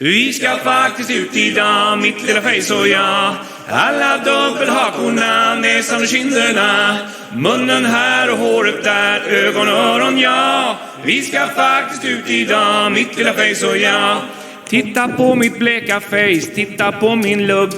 Vi ska faktiskt ut idag, mitt lilla face och jag. Alla dubbelhakorna, näsan och kinderna. Munnen här och håret där, ögon och öron, ja. Vi ska faktiskt ut idag, mitt lilla face och jag. Titta på mitt bleka face, titta på min lugg,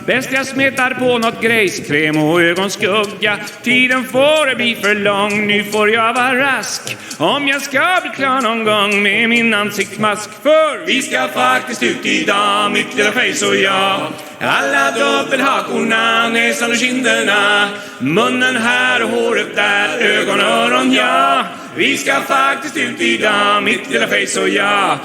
bäst jag smetar på något grejs, kräm och ögonskugga. Tiden får bli för lång, nu får jag vara rask. Om jag ska bli klar någon gång med min ansiktsmask. För vi ska faktiskt ut idag, mitt lilla face och jag. Alla dubbelhakorna, näsan och kinderna. Munnen här och håret där, ögon och öron, ja. Vi ska faktiskt ut idag, mitt lilla face och jag.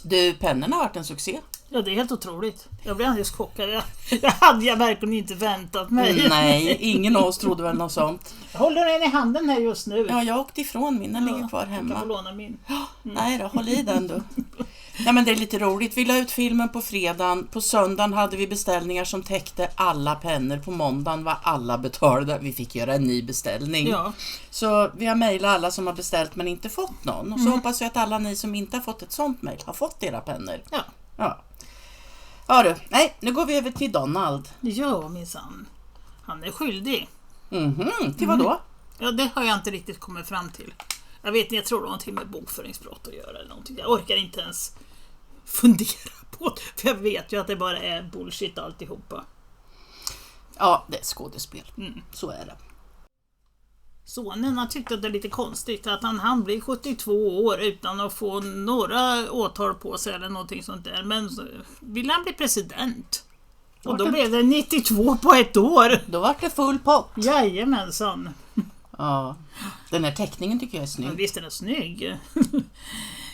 Du, pennorna har varit en succé. Ja, det är helt otroligt. Jag blev alldeles chockad. Det hade jag verkligen inte väntat mig. Nej, ingen av oss trodde väl något sånt. Jag håller den i handen här just nu. Ja, jag åkte ifrån min. Den ligger kvar hemma. Jag kan få låna min. Nej då, håll i den då. Nej, men det är lite roligt. Vi la ut filmen på fredagen. På söndagen hade vi beställningar som täckte alla pennor. På måndagen var alla betalda. Vi fick göra en ny beställning. Ja. Så vi har mejlat alla som har beställt men inte fått någon. Och så hoppas vi att alla ni som inte har fått ett sånt mejl har fått era pennor. Ja. Ja du, nej, nu går vi över till Donald. Ja, minsann. Han är skyldig. Till vad då? Ja, det har jag inte riktigt kommit fram till. Jag vet inte, jag tror det har någonting med bokföringsbrott att göra eller någonting. Jag orkar inte ens fundera på det. För jag vet ju att det bara är bullshit alltihopa. Ja, det är skådespel. Så är det. Sonen, han tyckte att det är lite konstigt att han blir 72 år utan att få några åtal på sig eller någonting sånt där. Men vill han bli president? Och då blev det 92 på ett år. Då var det full pott. Jajamensan. Ja, den här teckningen tycker jag är snygg. Ja, visst är den snygg.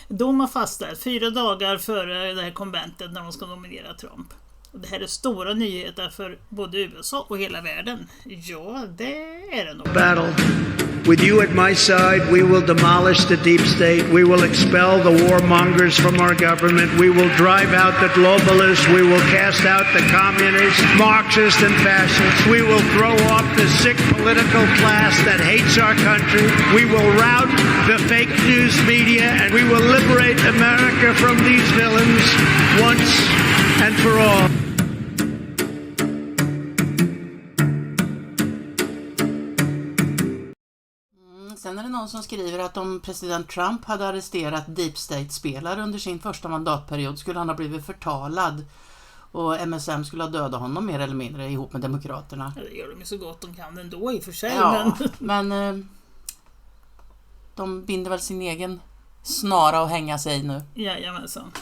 De har fastställt 4 dagar före det här konventet när de ska nominera Trump. Och det här är stora nyheter för både USA och hela världen. Ja, det är det nog. Battle. With you at my side, we will demolish the deep state. We will expel the warmongers from our government. We will drive out the globalists. We will cast out the communists, Marxists, and fascists. We will throw off the sick political class that hates our country. We will rout the fake news media, and we will liberate America from these villains once and for all. Sen är det någon som skriver att om president Trump hade arresterat Deep State-spelare under sin första mandatperiod skulle han ha blivit förtalad och MSM skulle ha dödat honom mer eller mindre ihop med demokraterna. Ja, det gör de ju så gott de kan ändå i och för sig. Ja, men de binder väl sin egen snara och hänga sig nu. Jajamensan.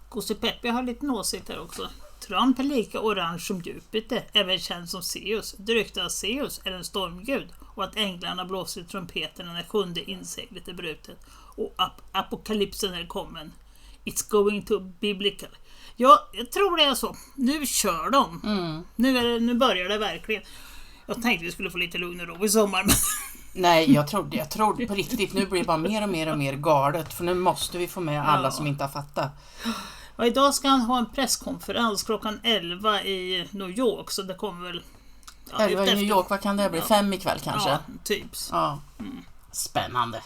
Kosse Peppe har lite åsikt här också. Trump är lika orange som Jupiter, även känd som Zeus. Det ryktas att Zeus är en stormgud och att änglarna blåser i trumpeterna när 7:e inseglet är brutet och apokalypsen är kommen. It's going to biblical. Ja, jag tror det är så. Nu kör de. Nu börjar det verkligen. Jag tänkte vi skulle få lite lugn och ro i sommar. Men... Nej, jag tror på riktigt. Nu blir det bara mer och mer galet. För nu måste vi få med alla som inte har fattat. Ja, idag ska han ha en presskonferens klockan 11 i New York. Så det kommer väl... Ja, 11 i New York, vad kan det bli? 5 ikväll kanske? Ja, typs. Ja. Spännande.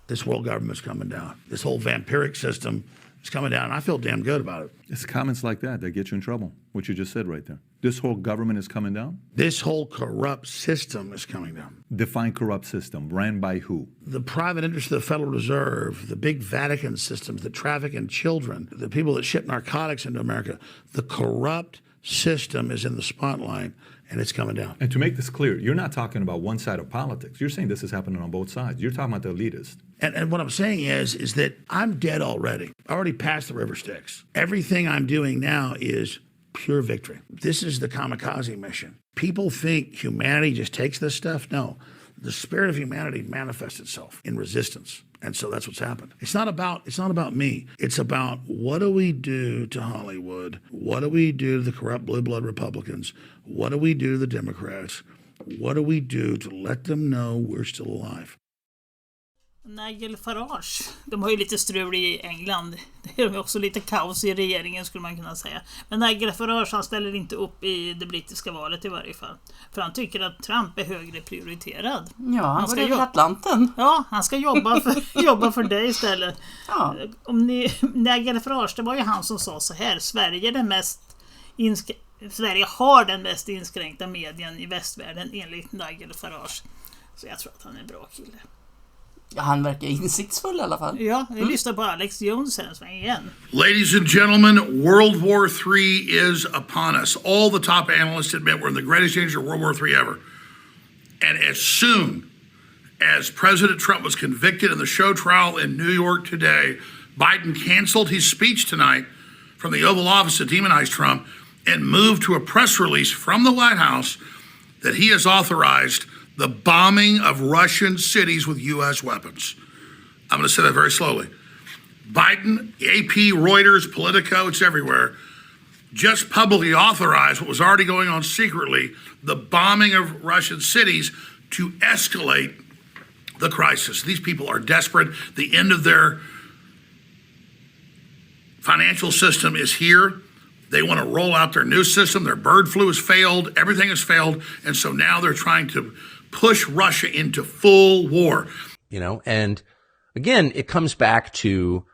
This world government's coming down. This whole vampiric system is coming down. And I feel damn good about it. It's comments like that get you in trouble. What you just said right there. This whole government is coming down? This whole corrupt system is coming down. Define corrupt system. Ran by who? The private interest of the Federal Reserve, the big Vatican systems, the traffic in children, the people that ship narcotics into America. The corrupt system is in the spotlight, and it's coming down. And to make this clear, you're not talking about one side of politics. You're saying this is happening on both sides. You're talking about the elitists. And what I'm saying is that I'm dead already. I already passed the river Styx. Everything I'm doing now is pure victory. This is the kamikaze mission. People think humanity just takes this stuff. No, the spirit of humanity manifests itself in resistance. And so that's what's happened. It's not about me. It's about what do we do to Hollywood? What do we do to the corrupt blue blood Republicans? What do we do to the Democrats? What do we do to let them know we're still alive? Nigel Farage, de har ju lite strul i England. Det är också lite kaos i regeringen skulle man kunna säga. Men Nigel Farage, han ställer inte upp i det brittiska valet i varje fall. För han tycker att Trump är högre prioriterad. Ja, han ska över Atlanten. Ja, han ska jobba för dig istället. Ja. Nigel Farage, det var ju han som sa så här: Sverige har den mest inskränkta medien i västvärlden enligt Nigel Farage. Så jag tror att han är en bra kille. Ja, han verkar insiktsfull i alla fall. Ja, vi lyssnar på Alex Jones här igen. Ladies and gentlemen, World War III is upon us. All the top analysts admit we're in the greatest danger of World War III ever. And as soon as President Trump was convicted in the show trial in New York today, Biden canceled his speech tonight from the Oval Office to demonize Trump and moved to a press release from the White House that he has authorized the bombing of Russian cities with U.S. weapons. I'm going to say that very slowly. Biden, AP, Reuters, Politico, it's everywhere, just publicly authorized what was already going on secretly, the bombing of Russian cities to escalate the crisis. These people are desperate. The end of their financial system is here. They want to roll out their new system. Their bird flu has failed. Everything has failed. And so now they're trying to push Russia into full war. You know, and again, it comes back to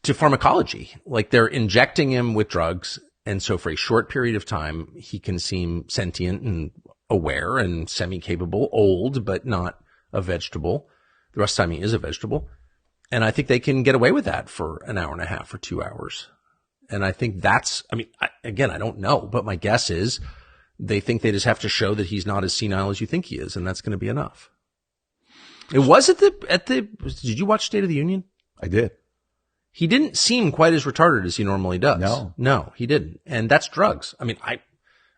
pharmacology. Like, they're injecting him with drugs. And so for a short period of time, he can seem sentient and aware and semi-capable, old, but not a vegetable. The rest of the time he is a vegetable. And I think they can get away with that for an hour and a half or 2 hours. And I think that's, I mean, I don't know, but my guess is they think they just have to show that he's not as senile as you think he is, and that's going to be enough. It was did you watch State of the Union? I did. He didn't seem quite as retarded as he normally does. No, he didn't. And that's drugs. I mean,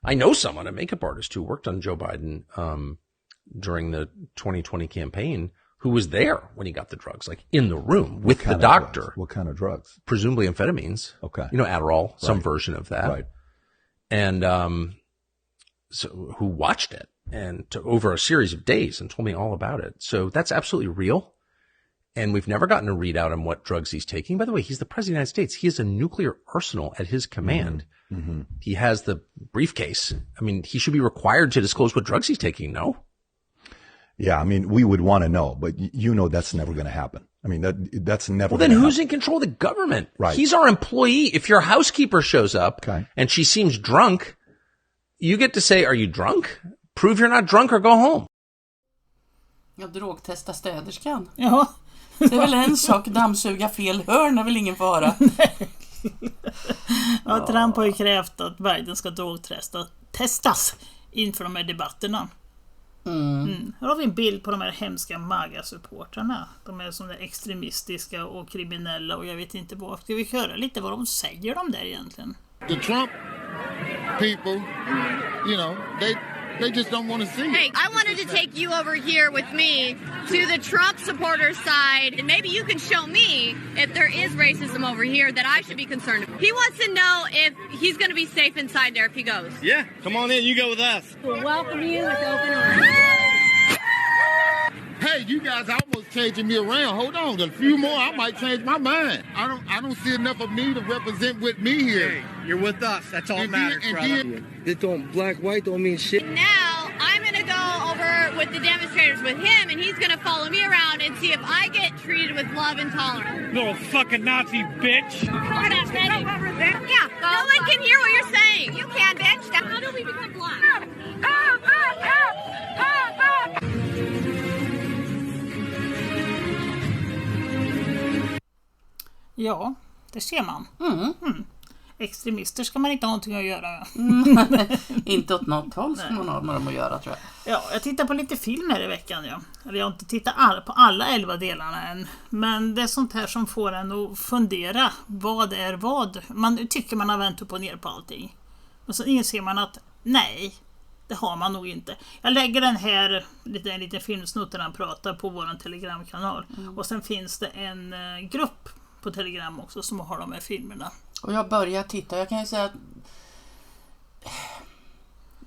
I know someone, a makeup artist who worked on Joe Biden, during the 2020 campaign, who was there when he got the drugs, like in the room with the doctor. What kind of drugs? Presumably amphetamines. Okay. You know, Adderall, some version of that. Right. And, so who watched it and over a series of days and told me all about it. So that's absolutely real. And we've never gotten a readout on what drugs he's taking. By the way, he's the president of the United States. He has a nuclear arsenal at his command. Mm-hmm. He has the briefcase. I mean, he should be required to disclose what drugs he's taking, no? Yeah, I mean, we would want to know, but you know that's never going to happen. I mean, that's never. Well, then who's in control of the government? Right. He's our employee. If your housekeeper shows up and she seems drunk, you get to say, are you drunk? Prove you're not drunk or go home. Ja, drogtesta städerskan. Ja. Det är väl en sak, dammsuga fel hörn är väl ingen fara. Ja, Trump har ju krävt att Biden ska drogtestas inför de här debatterna. Här har vi en bild på de här hemska MAGA-supportrarna. De är som är extremistiska och kriminella och jag vet inte vad. Ska vi höra lite vad de säger de där egentligen? The Trump people, you know, they just don't want to see it. Hey, I wanted to take you over here with me to the Trump supporters side, and maybe you can show me if there is racism over here that I should be concerned about. He wants to know if he's going to be safe inside there if he goes. Yeah, come on in, you go with us. We'll welcome you with open arms. Hey, you guys almost changing me around. Hold on, a few more, I might change my mind. I don't see enough of me to represent with me here. Hey, you're with us. That's all that matters, brother. It don't black, white don't mean shit. Now, I'm going to go over with the demonstrators with him, and he's going to follow me around and see if I get treated with love and tolerance. Little fucking Nazi bitch. We're not ready. Yeah, no one can hear what you're saying. You can, bitch. How do we become blind? Ja, det ser man. Extremister ska man inte ha någonting att göra med. Inte åt något håll ska man ha med dem att göra, tror jag. Ja, jag tittar på lite film här i veckan. Ja. Eller jag har inte tittat på alla 11 delarna än. Men det är sånt här som får en att fundera. Vad är vad? Man tycker man har vänt upp och ner på allting. Och så inser man att nej, det har man nog inte. Jag lägger den här, en liten filmsnutt där han pratar på vår telegramkanal. Och sen finns det en grupp på Telegram också som har de här filmerna. Och jag börjar titta. Jag kan ju säga att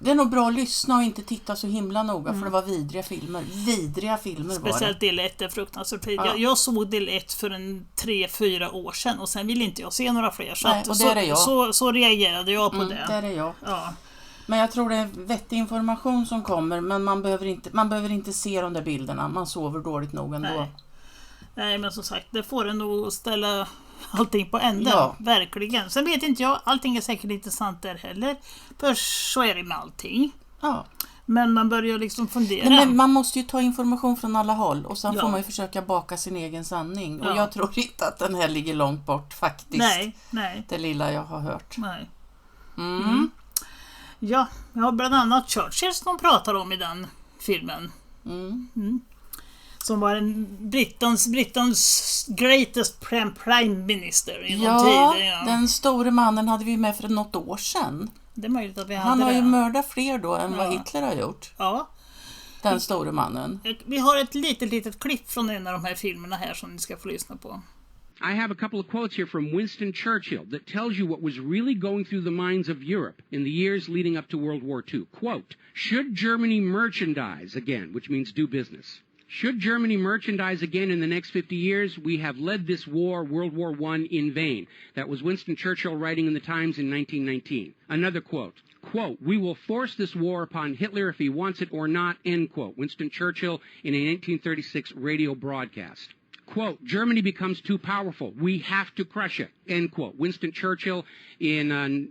Det är nog bra att lyssna och inte titta så himla noga för det var vidriga filmer. Vidriga filmer var det. Speciellt del 1 är fruktansvärt. Ja. Jag såg del 1 för 3-4 år sedan och sen vill inte jag se några fler. Så, Nej, att, och där är jag. så reagerade jag på det. Där är jag. Ja. Men jag tror det är vettig information som kommer, men man behöver inte se de där bilderna. Man sover dåligt nog ändå. Nej, men som sagt, det får en nog ställa allting på ända. Ja. Verkligen. Sen vet inte jag, allting är säkert inte sant där heller. För så är det med allting. Ja. Men man börjar liksom fundera. Men man måste ju ta information från alla håll och sen Ja. får man ju försöka baka sin egen sanning. Ja. Och jag tror inte att den här ligger långt bort faktiskt. Nej. Det lilla jag har hört. Nej. Mm. Ja, jag har bland annat Churchill som pratar om i den filmen. Som var en Brittans greatest prime minister i någon tid. Ja, den store mannen hade vi med för något år sedan. det är möjligt att vi hade Han har det. ju mördat fler då än vad Hitler har gjort. Ja. Den store mannen. Vi har ett litet klipp från en av de här filmerna här som ni ska få lyssna på. I have a couple of quotes here from Winston Churchill that tells you what was really going through the minds of Europe in the years leading up to World War II. Quote, should Germany merchandise again, which means do business? Should Germany merchandise again in the next 50 years, we have led this war, World War I, in vain. That was Winston Churchill writing in the Times in 1919. Another quote. Quote, we will force this war upon Hitler if he wants it or not, end quote. Winston Churchill in a 1936 radio broadcast. Quote, Germany becomes too powerful. We have to crush it, end quote. Winston Churchill in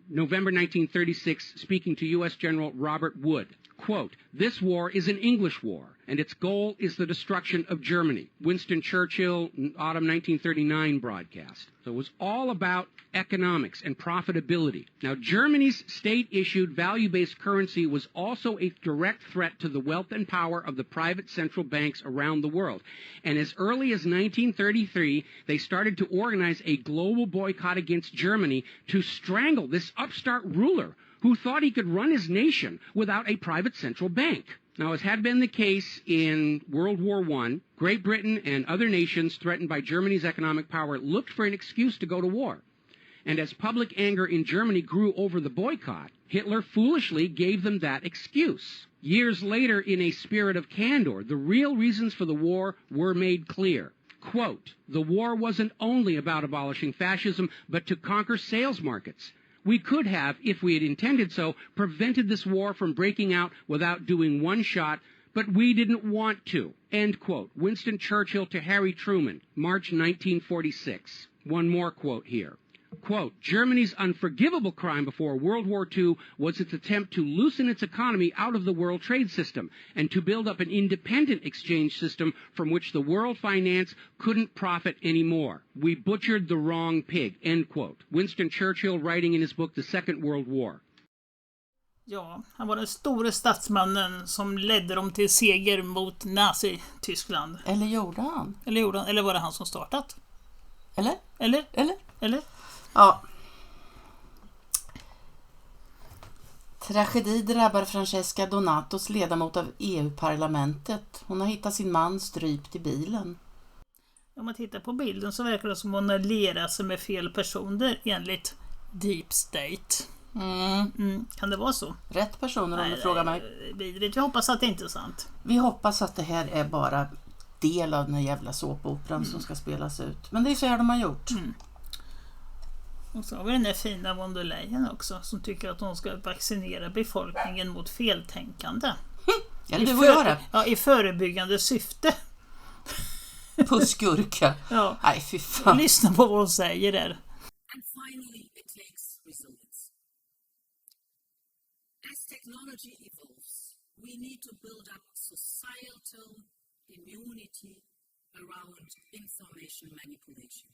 November 1936 speaking to U.S. General Robert Wood. Quote, this war is an English war, and its goal is the destruction of Germany. Winston Churchill, autumn 1939 broadcast. So it was all about economics and profitability. Now, Germany's state-issued value-based currency was also a direct threat to the wealth and power of the private central banks around the world. And as early as 1933, they started to organize a global boycott against Germany to strangle this upstart ruler who thought he could run his nation without a private central bank. Now, as had been the case in World War I, Great Britain and other nations threatened by Germany's economic power looked for an excuse to go to war. And as public anger in Germany grew over the boycott, Hitler foolishly gave them that excuse. Years later, in a spirit of candor, the real reasons for the war were made clear. Quote, the war wasn't only about abolishing fascism, but to conquer sales markets. We could have, if we had intended so, prevented this war from breaking out without doing one shot, but we didn't want to. End quote. Winston Churchill to Harry Truman, March 1946. One more quote here. Quote, Germany's unforgivable crime before World War II was its attempt to loosen its economy out of the world trade system and to build up an independent exchange system from which the world finance couldn't profit anymore. We butchered the wrong pig, end quote. Winston Churchill writing in his book The Second World War. Ja, han var den store statsmannen som ledde dem till seger mot Nazi-Tyskland. Eller gjorde han? Eller var det han som startat? Eller? Eller? Ja. Tragedi drabbar Francesca Donatos, ledamot av EU-parlamentet. Hon har hittat sin man strypt i bilen. Om man tittar på bilden så verkar det som hon har lierat sig med fel personer enligt Deep State. Kan det vara så? Rätt personer om du frågar mig. Vi hoppas att det inte är sant. Vi hoppas att det här är bara del av den här jävla såpoperan som ska spelas ut. Men det är så här de har gjort. Och så har vi den där fina von der Leyen också som tycker att hon ska vaccinera befolkningen mot feltänkande. Ja, det får göra. Ja, i förebyggande syfte. Pussgurka. Ja. Nej, fy fan. Lyssna på vad hon säger där. And finally, it takes resilience. As technology evolves, we need to build up societal immunity around information manipulation.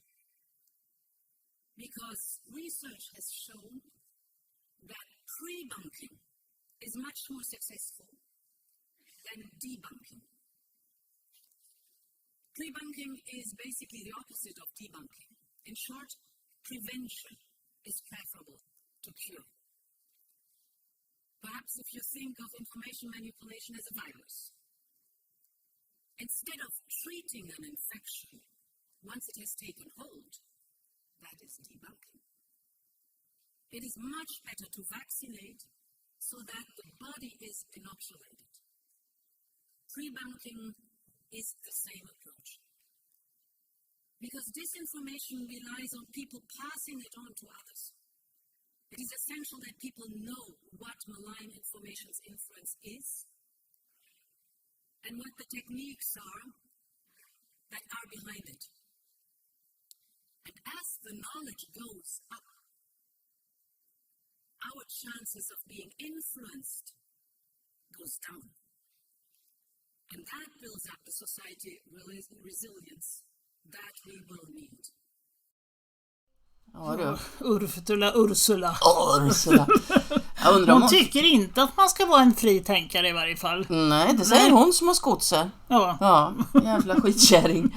Because research has shown that pre-bunking is much more successful than debunking. Pre-bunking is basically the opposite of debunking. In short, prevention is preferable to cure. Perhaps if you think of information manipulation as a virus, instead of treating an infection once it has taken hold, that is debunking. It is much better to vaccinate, so that the body is inoculated. Pre-banking is the same approach. Because disinformation relies on people passing it on to others. It is essential that people know what malign information's influence is and what the techniques are that are behind it. And as the knowledge goes up, our chances of being influenced goes down. And that builds up the society resilience that we will need. Ja, du. Ursula. Ursula. Jag undrar Hon tycker inte att man ska vara en fri tänkare i varje fall. Nej, det säger hon som har skott sig. Ja, jävla skitkärring.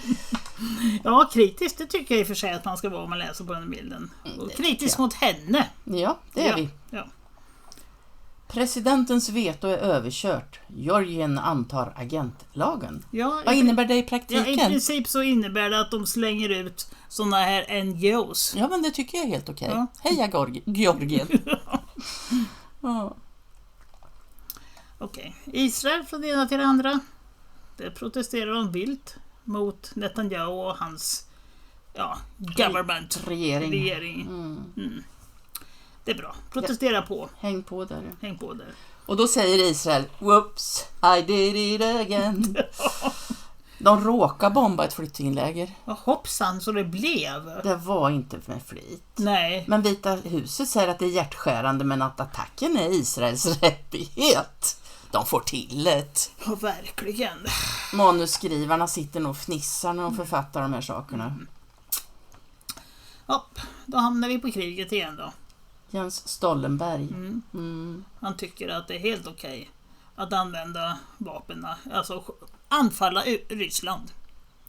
Ja, kritiskt, det tycker jag i och för sig att man ska vara om man läser på den bilden. Och kritisk mot henne. Ja, det är vi. Ja. Presidentens veto är överkört. Georgien antar agentlagen. Ja, vad innebär det i praktiken? Ja, i princip så innebär det att de slänger ut såna här NGOs. Ja, men det tycker jag är helt okej. Ja. Heja Georgien. Ja. Okej. Israel från det ena till det andra. Det protesterar de vilt mot Netanyahu och hans government. Regering. Det är bra. Protestera på. Häng på där. Häng på där. Och då säger Israel, whoops, I did it again. De råkar bomba ett flyktingläger. Ja, hoppsan så det blev. Det var inte med flit. Nej. Men Vita huset säger att det är hjärtskärande, men att attacken är Israels rättighet. De får till det. Ja, verkligen. Manusskrivarna sitter nog och fnissar när de författar de här sakerna. Ja, då hamnar vi på kriget igen då. Jens Stoltenberg. Han tycker att det är helt okej att använda vapen, alltså anfalla Ryssland.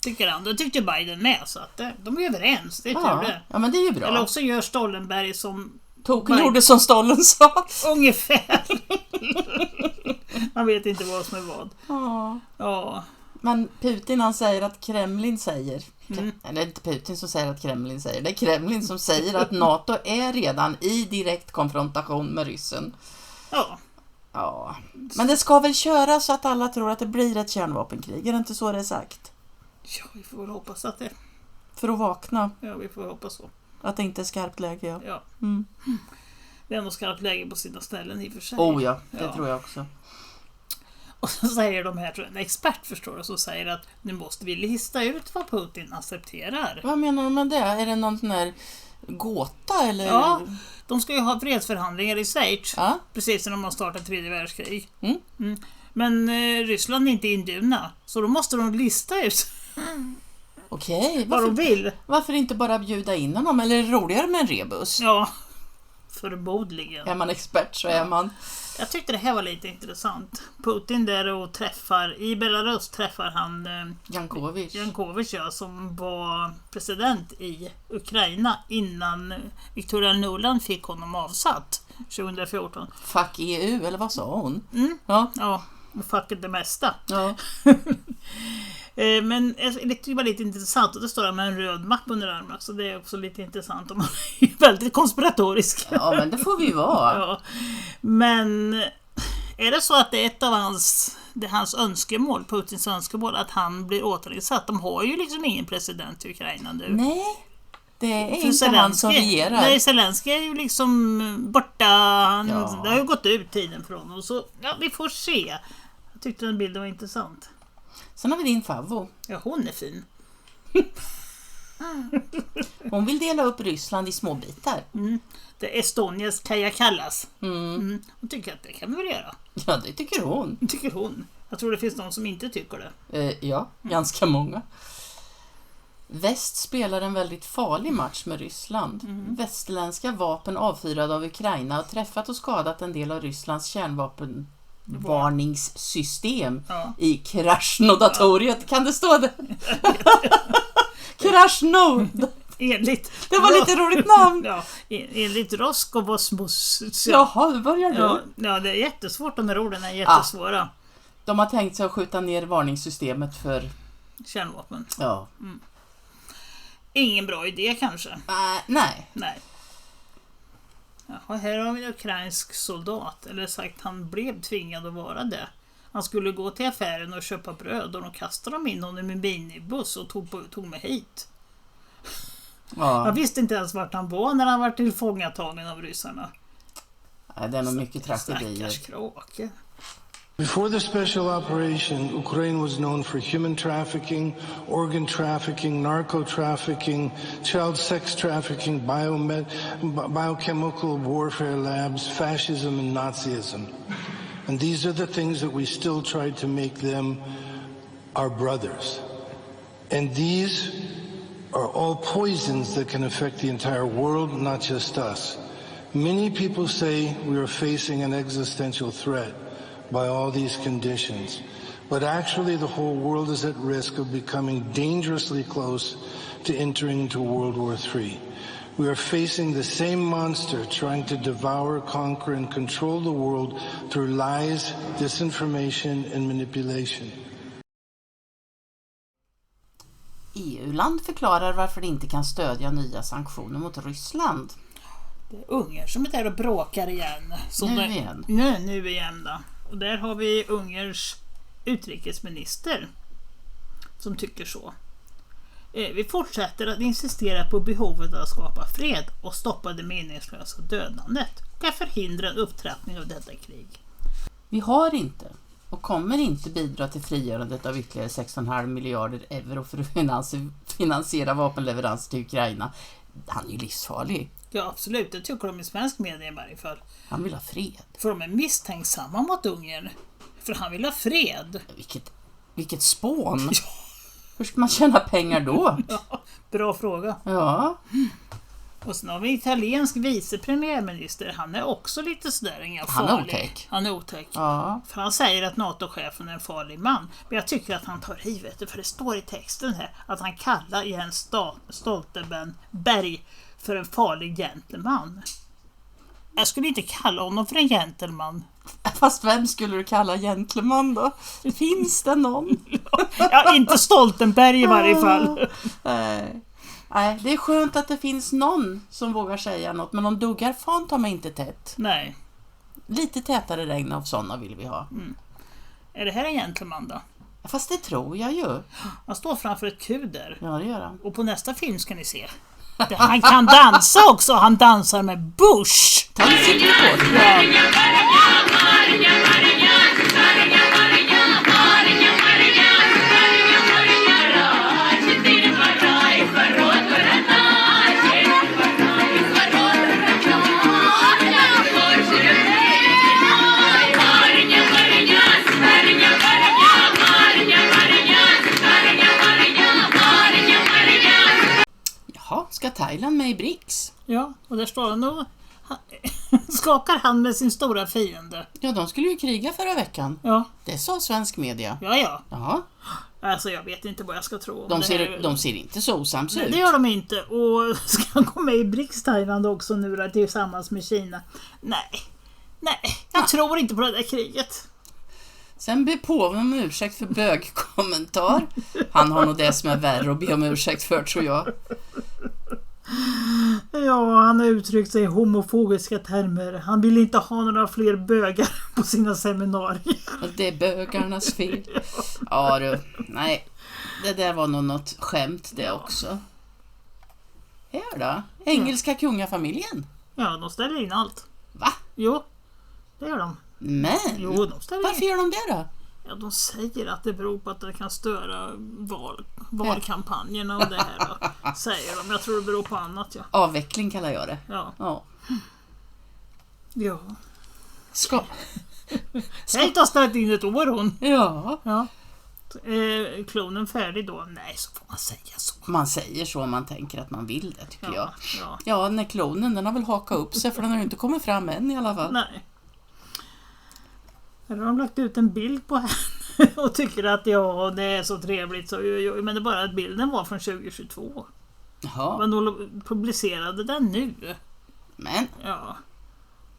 Tycker han. Det tyckte Biden med, så att de är överens. Det är tur det. Ja, men det är ju bra. Eller också gör Stoltenberg som Token gjorde som Stollen sa. Ungefär. Man vet inte vad som är vad. Ja. Men Putin, han säger att Kremlin säger. Nej, det är inte Putin som säger att Kremlin säger. Det är Kremlin som säger att NATO är redan i direkt konfrontation med ryssen. Ja. Men det ska väl köra så att alla tror att det blir ett kärnvapenkrig. Är det inte så det är sagt? Ja, vi får hoppas att det. För att vakna. Ja, vi får hoppas så. Att det inte är skarpt läge, ja. Det är nog skarpt läge på sina ställen i och för sig. Oh ja, det tror jag också. Och så säger de här, tror jag, en expert förstår det, som säger att nu måste vi lista ut vad Putin accepterar. Vad menar de med det? Är det någon sån här gåta eller? Ja, de ska ju ha fredsförhandlingar i Schweiz. Precis som de har startat 3:e världskrig. Men Ryssland är inte induna, så då måste de lista ut. Okej, vad de vill. Varför inte bara bjuda in honom? Eller är det roligare med en rebus? Ja, förmodligen. Är man expert så är man. Jag tyckte det här var lite intressant. Putin där och i Belarus träffar han Jankovic, som var president i Ukraina innan Victoria Nuland fick honom avsatt 2014. Fuck EU, eller vad sa hon? Ja, fuck det mesta. Ja. Men det var lite intressant, och det står med en röd mapp under armen, så det är också lite intressant om man är väldigt konspiratorisk. Ja, men det får vi vara. Ja. Men är det så att det är ett av hans önskemål, Putins önskemål, att han blir återinsatt? De har ju liksom ingen president i Ukraina nu. Nej, det är inte Zelensky, han som regerar. Nej, Zelensky är ju liksom borta. Det har ju gått ut tiden från honom. Så vi får se. Jag tyckte den bilden var intressant. Sen har vi din favvo. Ja, hon är fin. Hon vill dela upp Ryssland i små bitar. Det är Estonias Kaja Kallas. Hon tycker att det kan vi väl göra. Ja, det tycker hon. Jag tror det finns någon som inte tycker det. Ja, ganska många. Väst spelar en väldigt farlig match med Ryssland. Västerländska vapen avfyrade av Ukraina har träffat och skadat en del av Rysslands kärnvapenvarningssystem i Krasnodatoriet. Kan det stå det? Krasnod. Det var lite roligt namn. Ja, enligt Roskosmos. Jaha, det börjar du. Ja, det är jättesvårt, de här orden är jättesvåra. De har tänkt sig att skjuta ner varningssystemet för kärnvapen. Ja. Ingen bra idé kanske. Nej. Ja, här har vi en ukrainsk soldat, eller sagt han blev tvingad att vara det. Han skulle gå till affären och köpa bröd och de kastade dem in honom i en minibuss och tog mig hit. Ja. Han visste inte ens vart han var när han var tillfångatagen av ryssarna. Det är nog mycket tragedier. Stackars kråke. Before the special operation, Ukraine was known for human trafficking, organ trafficking, narco trafficking, child sex trafficking, biochemical warfare labs, fascism and Nazism. And these are the things that we still try to make them our brothers. And these are all poisons that can affect the entire world, not just us. Many people say we are facing an existential threat by all these conditions. But actually the whole world is at risk of becoming dangerously close to entering into World War III. We are facing the same monster trying to devour, conquer and control the world through lies, disinformation and manipulation. EU-land förklarar varför det inte kan stödja nya sanktioner mot Ryssland. Det är Ungern som är där och bråkar igen. Igen? Nu igen då. Och där har vi Ungerns utrikesminister som tycker så. Vi fortsätter att insistera på behovet av att skapa fred och stoppa det meningslösa dödandet och att förhindra en upptrappning av detta krig. Vi har inte och kommer inte bidra till frigörandet av ytterligare 6,5 miljarder euro för att finansiera vapenleveranser till Ukraina. Han är ju livsfarlig. Ja, absolut. Det tycker de i svensk media i varje fall. Han vill ha fred. För de är misstänksamma mot Ungern. För han vill ha fred. Vilket spån. Ja. Hur ska man tjäna pengar då? Ja, bra fråga. Ja. Och sen har vi italiensk vicepremierminister. Han är också lite sådär ingen farlig. Han är otäck. Ja. För han säger att NATO-chefen är en farlig man. Men jag tycker att han tar i, vet du, för det står i texten här att han kallar Jens Stoltenberg för en farlig gentleman. Jag skulle inte kalla honom för en gentleman. Fast vem skulle du kalla gentleman då? Finns det någon? Ja, inte Stoltenberg i varje fall. Nej, det är skönt att det finns någon som vågar säga något. Men de duggar fan tar mig inte tätt. Nej. Lite tätare regn av sådana vill vi ha. Mm. Är det här en gentleman då? Fast det tror jag ju. Han står framför ett kuder. Ja, det gör han. Och på nästa film ska ni se. Han kan dansa också. Han dansar med Bush. Ta en sitt på. Ska Thailand med i BRICS? Ja, och där står han och skakar han med sin stora fiende. Ja, de skulle ju kriga förra veckan. Ja. Det sa svensk media. Ja. Jaha. Alltså jag vet inte vad jag ska tro. De ser inte så osams ut. Nej, det gör de inte. Och ska gå med i BRICS Thailand också nu då, tillsammans med Kina? Nej, jag tror inte på det där kriget. Sen ber påven om ursäkt för bögkommentar. Han har nog det som är värre att be om ursäkt för, tror jag. Ja, han har uttryckt sig i homofobiska termer. Han vill inte ha några fler bögar på sina seminarier. Det är bögarnas fel. Ja du, nej. Det där var nog något skämt det också. Här då? Engelska kungafamiljen. Ja, de ställer in allt. Va? Jo, det gör de. Men, jo, de ställer varför gör de det då? Ja, de säger att det beror på att det kan störa valkampanjerna och det här då, säger de. Jag tror det beror på annat, ja. Avveckling kallar jag det. Ja. Hej, har ställt in ett år hon. Ja. Klonen färdig då? Nej, så får man säga så. Man säger så om man tänker att man vill det, tycker jag. Ja, när klonen, den har väl hakat upp sig för den har ju inte kommit fram än i alla fall. Nej. Eller har de lagt ut en bild på henne och tycker att det är så trevligt. Men det är bara att bilden var från 2022. Jaha. Men de publicerade den nu. Men? Ja.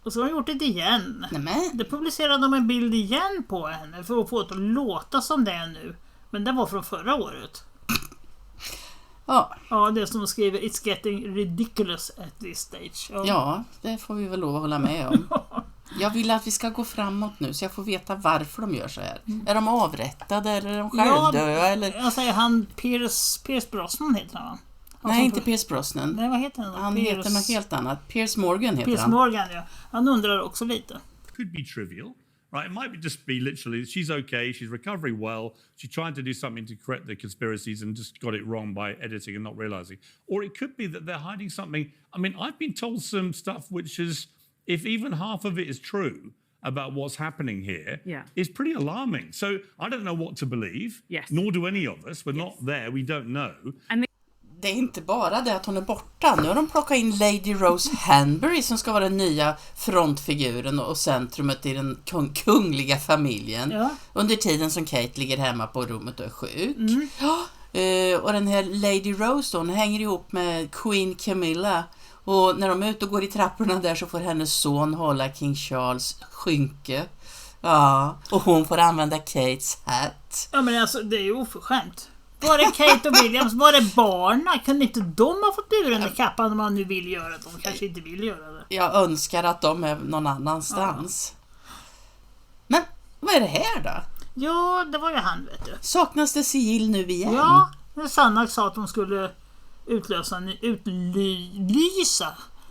Och så har de gjort det igen. Nämen. Det publicerade de en bild igen på henne för att få det att låta som det är nu. Men det var från förra året. Ja, det som de skriver, it's getting ridiculous at this stage. Ja, det får vi väl lov att hålla med om. Jag vill att vi ska gå framåt nu så jag får veta varför de gör så här. Är de avrättade eller är de självdöda? Eller? Jag säger han Pierce Brosnan heter han, va? Nej, inte Pierce Brosnan. Nej, vad heter han då? Han heter något helt annat. Piers Morgan heter Piers han. Morgan, ja. Han undrar också lite. Could be trivial, right? It might just be literally she's okay, she's recovering well, she's trying to do something to correct the conspiracies and just got it wrong by editing and not realizing. Or it could be that they're hiding something. I mean, I've been told some stuff which is, if even half of it is true about what's happening here, is pretty alarming. So I don't know what to believe, nor do any of us. We're not there, we don't know. Det är inte bara det att hon är borta. Nu har de plockat in Lady Rose Hanbury som ska vara den nya frontfiguren och centrumet i den kungliga familjen. Ja. Under tiden som Kate ligger hemma på rummet och är sjuk. Och den här Lady Rose då, hon hänger ihop med Queen Camilla. Och när de är ute och går i trapporna där så får hennes son hålla King Charles skynke. Ja, och hon får använda Kates hatt. Ja, men alltså det är ju oförskämt. Var det Kate och Williams? Var det barnen? Kunde inte de ha fått buren i kappan om man nu vill göra det? De kanske inte vill göra det. Jag önskar att de är någon annanstans. Men vad är det här då? Ja, det var ju han, vet du. Saknas det sigill nu igen? Ja, Sanna sa att de skulle utlysa.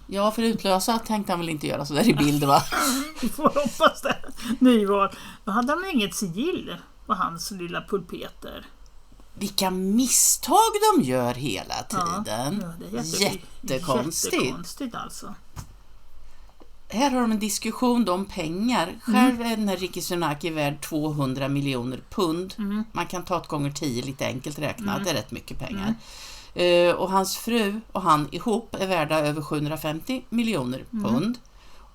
Ja, för utlösa tänkte han väl inte göra så där i bild, va? Vi får hoppas det. Nyval. Då hade de inget sigill på hans lilla pulpeter. Vilka misstag de gör hela tiden. Ja, det är jättekonstigt alltså. Här har de en diskussion om pengar. Själv är den här Rishi Sunak värd 200 miljoner pund. Man kan ta ett gånger 10 lite enkelt räknat. Det är rätt mycket pengar. Och hans fru och han ihop är värda över 750 miljoner pund.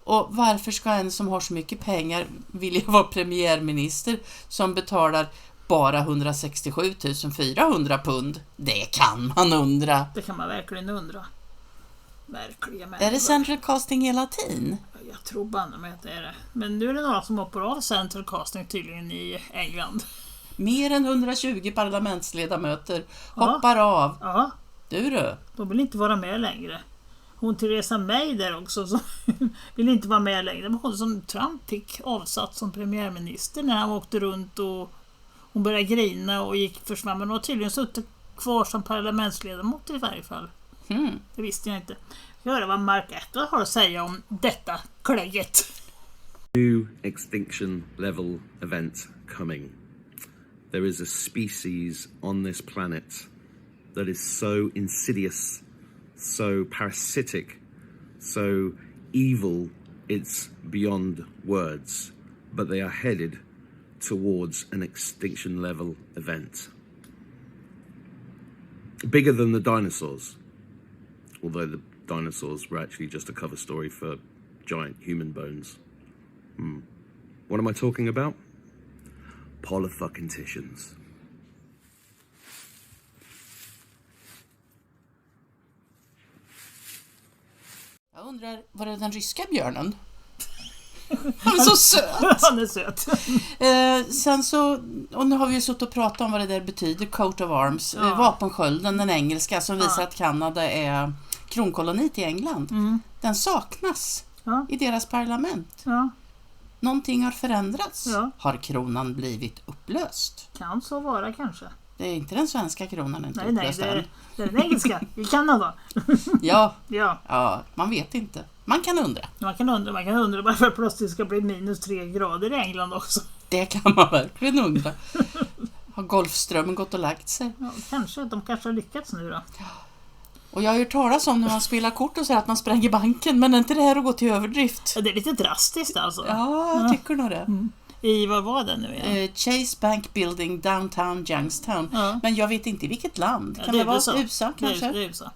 Och varför ska en som har så mycket pengar vilja vara premiärminister som betalar bara 167 400 pund? Det kan man undra. Det kan man verkligen undra. Verkligen. Är det Central Casting hela tiden? Jag tror banne mig att det är det. Men nu är det några som hoppar av Central Casting tydligen i England. Mer än 120 parlamentsledamöter hoppar av. Ja. Du. De vill inte vara med längre. Hon Theresa May där också som vill inte vara med längre. Det var hon som Trump fick avsatt som premiärminister när han åkte runt och hon började grina och försvann. Men hon har tydligen suttit kvar som parlamentsledamot i varje fall. Det visste jag inte. Jag hör vad Mark Atwood har att säga om detta klägget. New extinction level event coming. There is a species on this planet that is so insidious, so parasitic, so evil it's beyond words, but they are headed towards an extinction level event. Bigger than the dinosaurs, although the dinosaurs were actually just a cover story for giant human bones. What am I talking about? Polyfucking-titions. Jag undrar, var det den ryska björnen? Han är så söt. Han är söt. Sen så, och nu har vi ju suttit och pratat om vad det där betyder, coat of arms, vapenskölden, den engelska, som visar att Kanada är kronkoloni till England. Den saknas i deras parlament. Någonting har förändrats. Har kronan blivit upplöst? Kan så vara kanske. Det är inte den svenska kronan inte upplöst än. Det är den engelska i Kanada. Ja, man vet inte. Man kan undra varför plötsligt ska bli minus 3 grader i England också. Det kan man verkligen undra. Har Golfströmmen gått och lagt sig? Ja, kanske. De kanske har lyckats nu då. Och jag har ju talat om när man spelar kort och så att man spränger banken, men är inte det här att gå till överdrift? Ja, det är lite drastiskt alltså. Ja, jag tycker nog det. I vad var det nu igen? Chase Bank Building, downtown Youngstown. Men jag vet inte i vilket land. Kan det vara USA kanske? Det är USA.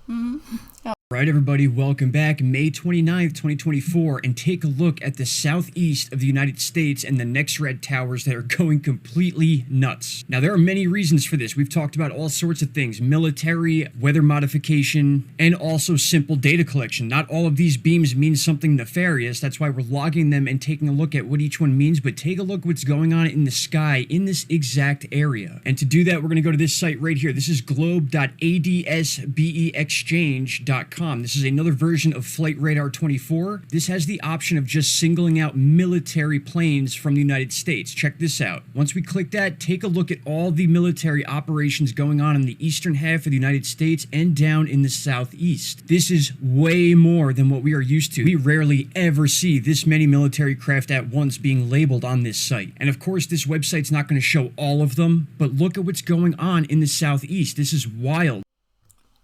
Ja. Right, everybody, welcome back. May 29th, 2024, and take a look at the southeast of the United States and the NextRed towers that are going completely nuts. Now, there are many reasons for this. We've talked about all sorts of things, military, weather modification, and also simple data collection. Not all of these beams mean something nefarious. That's why we're logging them and taking a look at what each one means, but take a look what's going on in the sky in this exact area. And to do that, we're going to go to this site right here. This is globe.adsbeexchange.com. This is another version of Flight Radar 24. This has the option of just singling out military planes from the United States. Check this out. Once we click that, take a look at all the military operations going on in the eastern half of the United States and down in the southeast. This is way more than what we are used to. We rarely ever see this many military craft at once being labeled on this site. And of course, this website's not going to show all of them, but look at what's going on in the southeast. This is wild.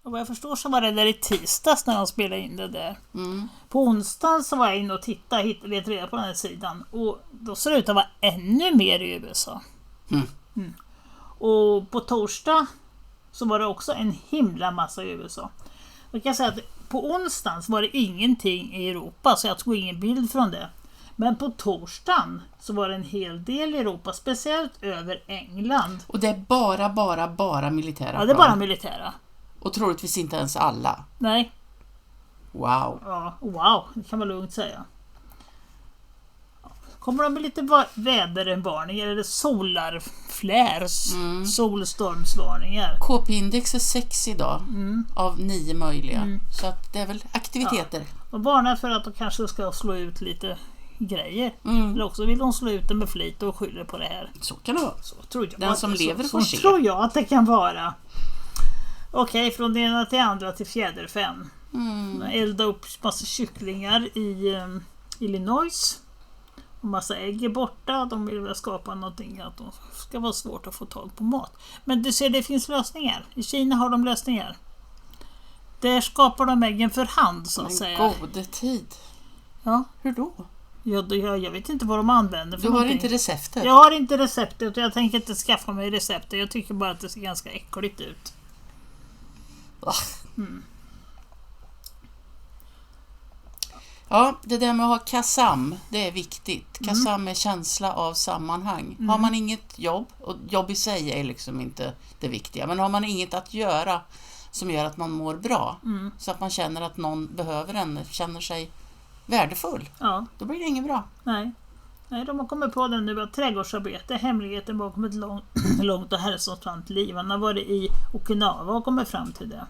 Och vad jag förstår så var det där i tisdags när de spelade in det där. På onsdagen så var jag inne och hittade reda på den här sidan. Och då ser det ut att vara ännu mer i USA. Och på torsdag så var det också en himla massa i USA. Jag kan säga att på onsdagen så var det ingenting i Europa, så jag tog ingen bild från det. Men på torsdagen så var det en hel del i Europa, speciellt över England. Och det är bara militära plan. Ja, det är bara militära. Och troligtvis inte ens alla. Nej. Wow. Ja, wow. Det kan man lugnt säga. Kommer de med lite vädervarningar eller solarflärs, solstormsvarningar? KP-index är 6 idag av 9 möjliga. Så att det är väl aktiviteter. Ja. De varnar för att de kanske ska slå ut lite grejer. Eller också vill de slå ut det med flit och skyller på det här. Så kan det vara. Så tror jag. Den som lever får se. Så tror jag att det kan vara. Okej, från det ena till andra till fjäderfän. Elda upp massa kycklingar i Illinois. Och massa ägg är borta. De vill väl skapa någonting att de ska vara svårt att få tag på mat. Men du ser, det finns lösningar. I Kina har de lösningar. Där skapar de äggen för hand, så att säga. Men gode tid. Ja. Hur då? Jag vet inte vad de använder för Du har någonting. inte receptet? Jag har inte receptet och jag tänker inte skaffa mig receptet. Jag tycker bara att det ser ganska äckligt ut. Ja, det där med att ha KASAM, det är viktigt. KASAM är känsla av sammanhang. Har man inget jobb, och jobb i sig är liksom inte det viktiga, men har man inget att göra som gör att man mår bra, så att man känner att någon behöver en, känner sig värdefull, då blir det inget bra. Nej, de har kommit på den nu att trädgårdsarbete, hemligheten bakom ett långt och hälsosamt liv. Han har varit i Okinawa och kommit fram till det.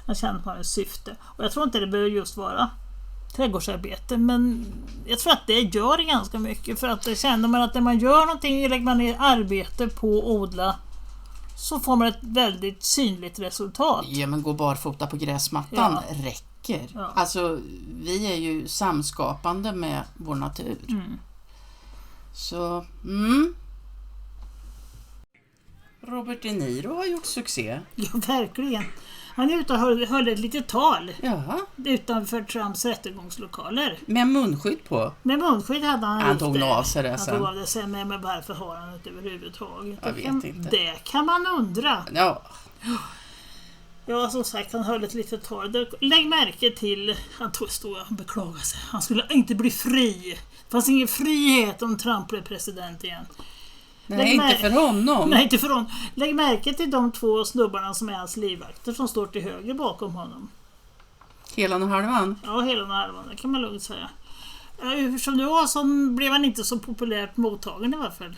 Jag känner att man har ett syfte. Och jag tror inte det behöver just vara trädgårdsarbete, men jag tror att det gör ganska mycket, för att det känner man att när man gör någonting, lägger man ner arbete på att odla, så får man ett väldigt synligt resultat. Ja, men gå barfota på gräsmattan räcker. Ja. Alltså, vi är ju samskapande med vår natur. Så, Robert De Niro har gjort succé. Ja, verkligen. Han är ute och höll ett litet tal. Jaha. Utanför Trumps rättegångslokaler. Med munskydd på? Med munskydd hade han. Han tog av sig det sen. sen. Han tog av det sen, men varför har han det överhuvudtaget? Jag vet inte. Det kan man undra. Ja. Ja, som sagt, han höll ett litet tal. Lägg märke till, han stod och beklagade sig. Han skulle inte bli fri. Det fanns ingen frihet om Trump blev president igen. Nej, inte för honom. Nej, inte för honom. Lägg märke till de 2 snubbarna som är hans livvakter som står till höger bakom honom. Helan och halvan? Ja, helan och halvan, det kan man lugnt säga. Som du var så blev han inte så populärt mottagen i alla fall.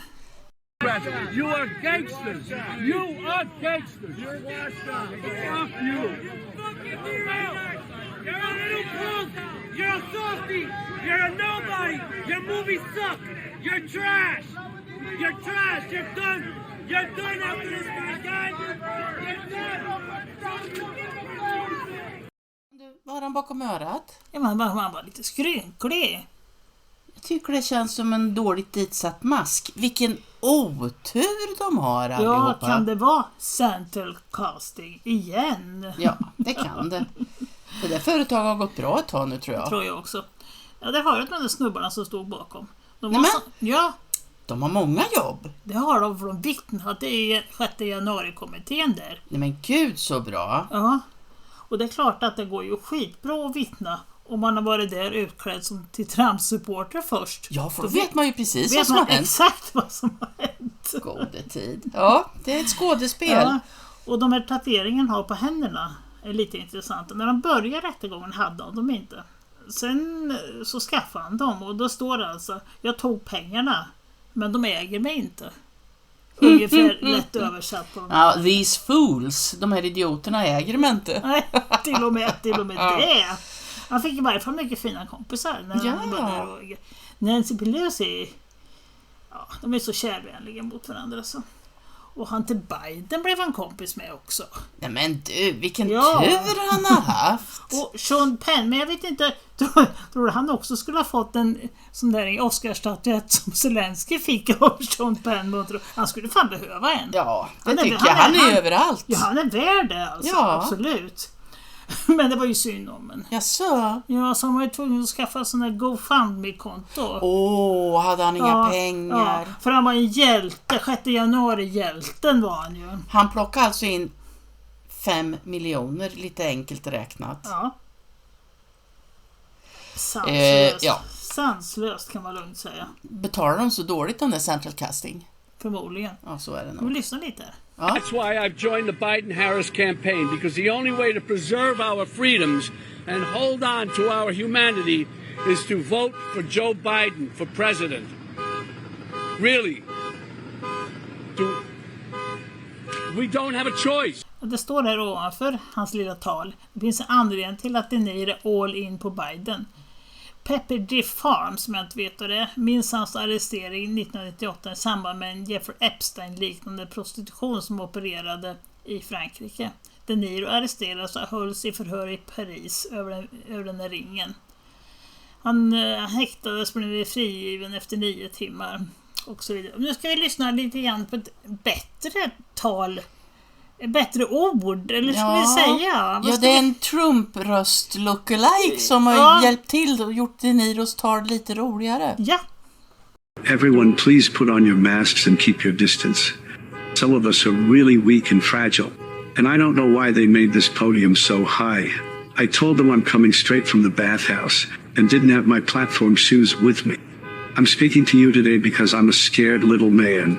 You are gangsters. You are gangsters. You're washed up. Fuck you. You're a little punk. You're a softie. You're a nobody. Your movies suck. You're trash. You're trash. You're done. You're done after this guy's done. You're done. Vad har han bakom örat? Ja, man var lite skrynklig. Jag tycker det känns som en dåligt ditsatt mask. Vilken otur de har allihopa. Ja, kan det vara Central Casting igen? Ja, det kan det. Det där företaget har gått bra ett tag nu, tror jag. Det tror jag också. Ja, det har de snubbarna som stod bakom. Ja. De har många jobb. Det har de, för de vittnat i 6 januari-kommittén där. Nej men gud, så bra. Ja. Och det är klart att det går ju skitbra att vittna om man har varit där utklädd som till Trump-supporter först. Ja, för då vet man ju precis vad vet som har man hänt. exakt vad som har hänt. Gode tid. Ja, det är ett skådespel. Ja, och de här tatueringarna har på händerna är lite intressanta. När de började rättegången hade de inte. Sen så skaffade han dem och då står det alltså: jag tog pengarna, men de äger mig inte. Ungefär lätt översatt på dem. Ja, these fools, de här idioterna äger mig inte. Nej, till och med det. Han fick i varje fall mycket fina kompisar när han började. Och Nancy Pelosi, ja, de är så kärvänliga mot varandra så. Och Hunter Biden blev en kompis med också. Nej men du, vilken tur han har haft. Och Sean Penn, men jag vet inte, tror han också skulle ha fått en sån där Oscar-statyett som Zelensky fick av Sean Penn. Han skulle fan behöva en. Ja, det tycker jag. Han är överallt. Ja, han är värd det alltså, absolut. Men det var ju synd om en. Jaså? Ja, så han var ju tvungen att skaffa sån där GoFundMe-konto. Hade han inga pengar? Ja, för han var en hjälte, 6 januari-hjälten var han ju. Han plockade alltså in 5 miljoner, lite enkelt räknat. Ja. Sanslöst. Ja. Sanslöst kan man lugnt säga. Betalar de så dåligt de där Central Casting? Förmodligen. Ja, så är det nog. Vi lyssnar lite här. That's why I've joined the Biden-Harris campaign, because the only way to preserve our freedoms and hold on to our humanity is to vote for Joe Biden for president. Really. We don't have a choice. Det står här ovanför hans lilla tal. Det finns en anledning till att den är all in på Biden. Pepper Farm, som jag inte vet vad det är, minns hans arrestering 1998 i samband med en Jeffrey Epstein-liknande prostitution som opererade i Frankrike. De Niro arresterades och hölls i förhör i Paris över den här ringen. Han häktades men blev frigiven efter 9 timmar och så vidare. Nu ska vi lyssna lite grann på ett bättre tal, bättre ord, eller ska vi säga? Ja, det är en Trump-röst lookalike som har hjälpt till och gjort De Niros tal lite roligare. Ja. Everyone, please put on your masks and keep your distance. Some of us are really weak and fragile, and I don't know why they made this podium so high. I told them I'm coming straight from the bathhouse and didn't have my platform shoes with me. I'm speaking to you today because I'm a scared little man.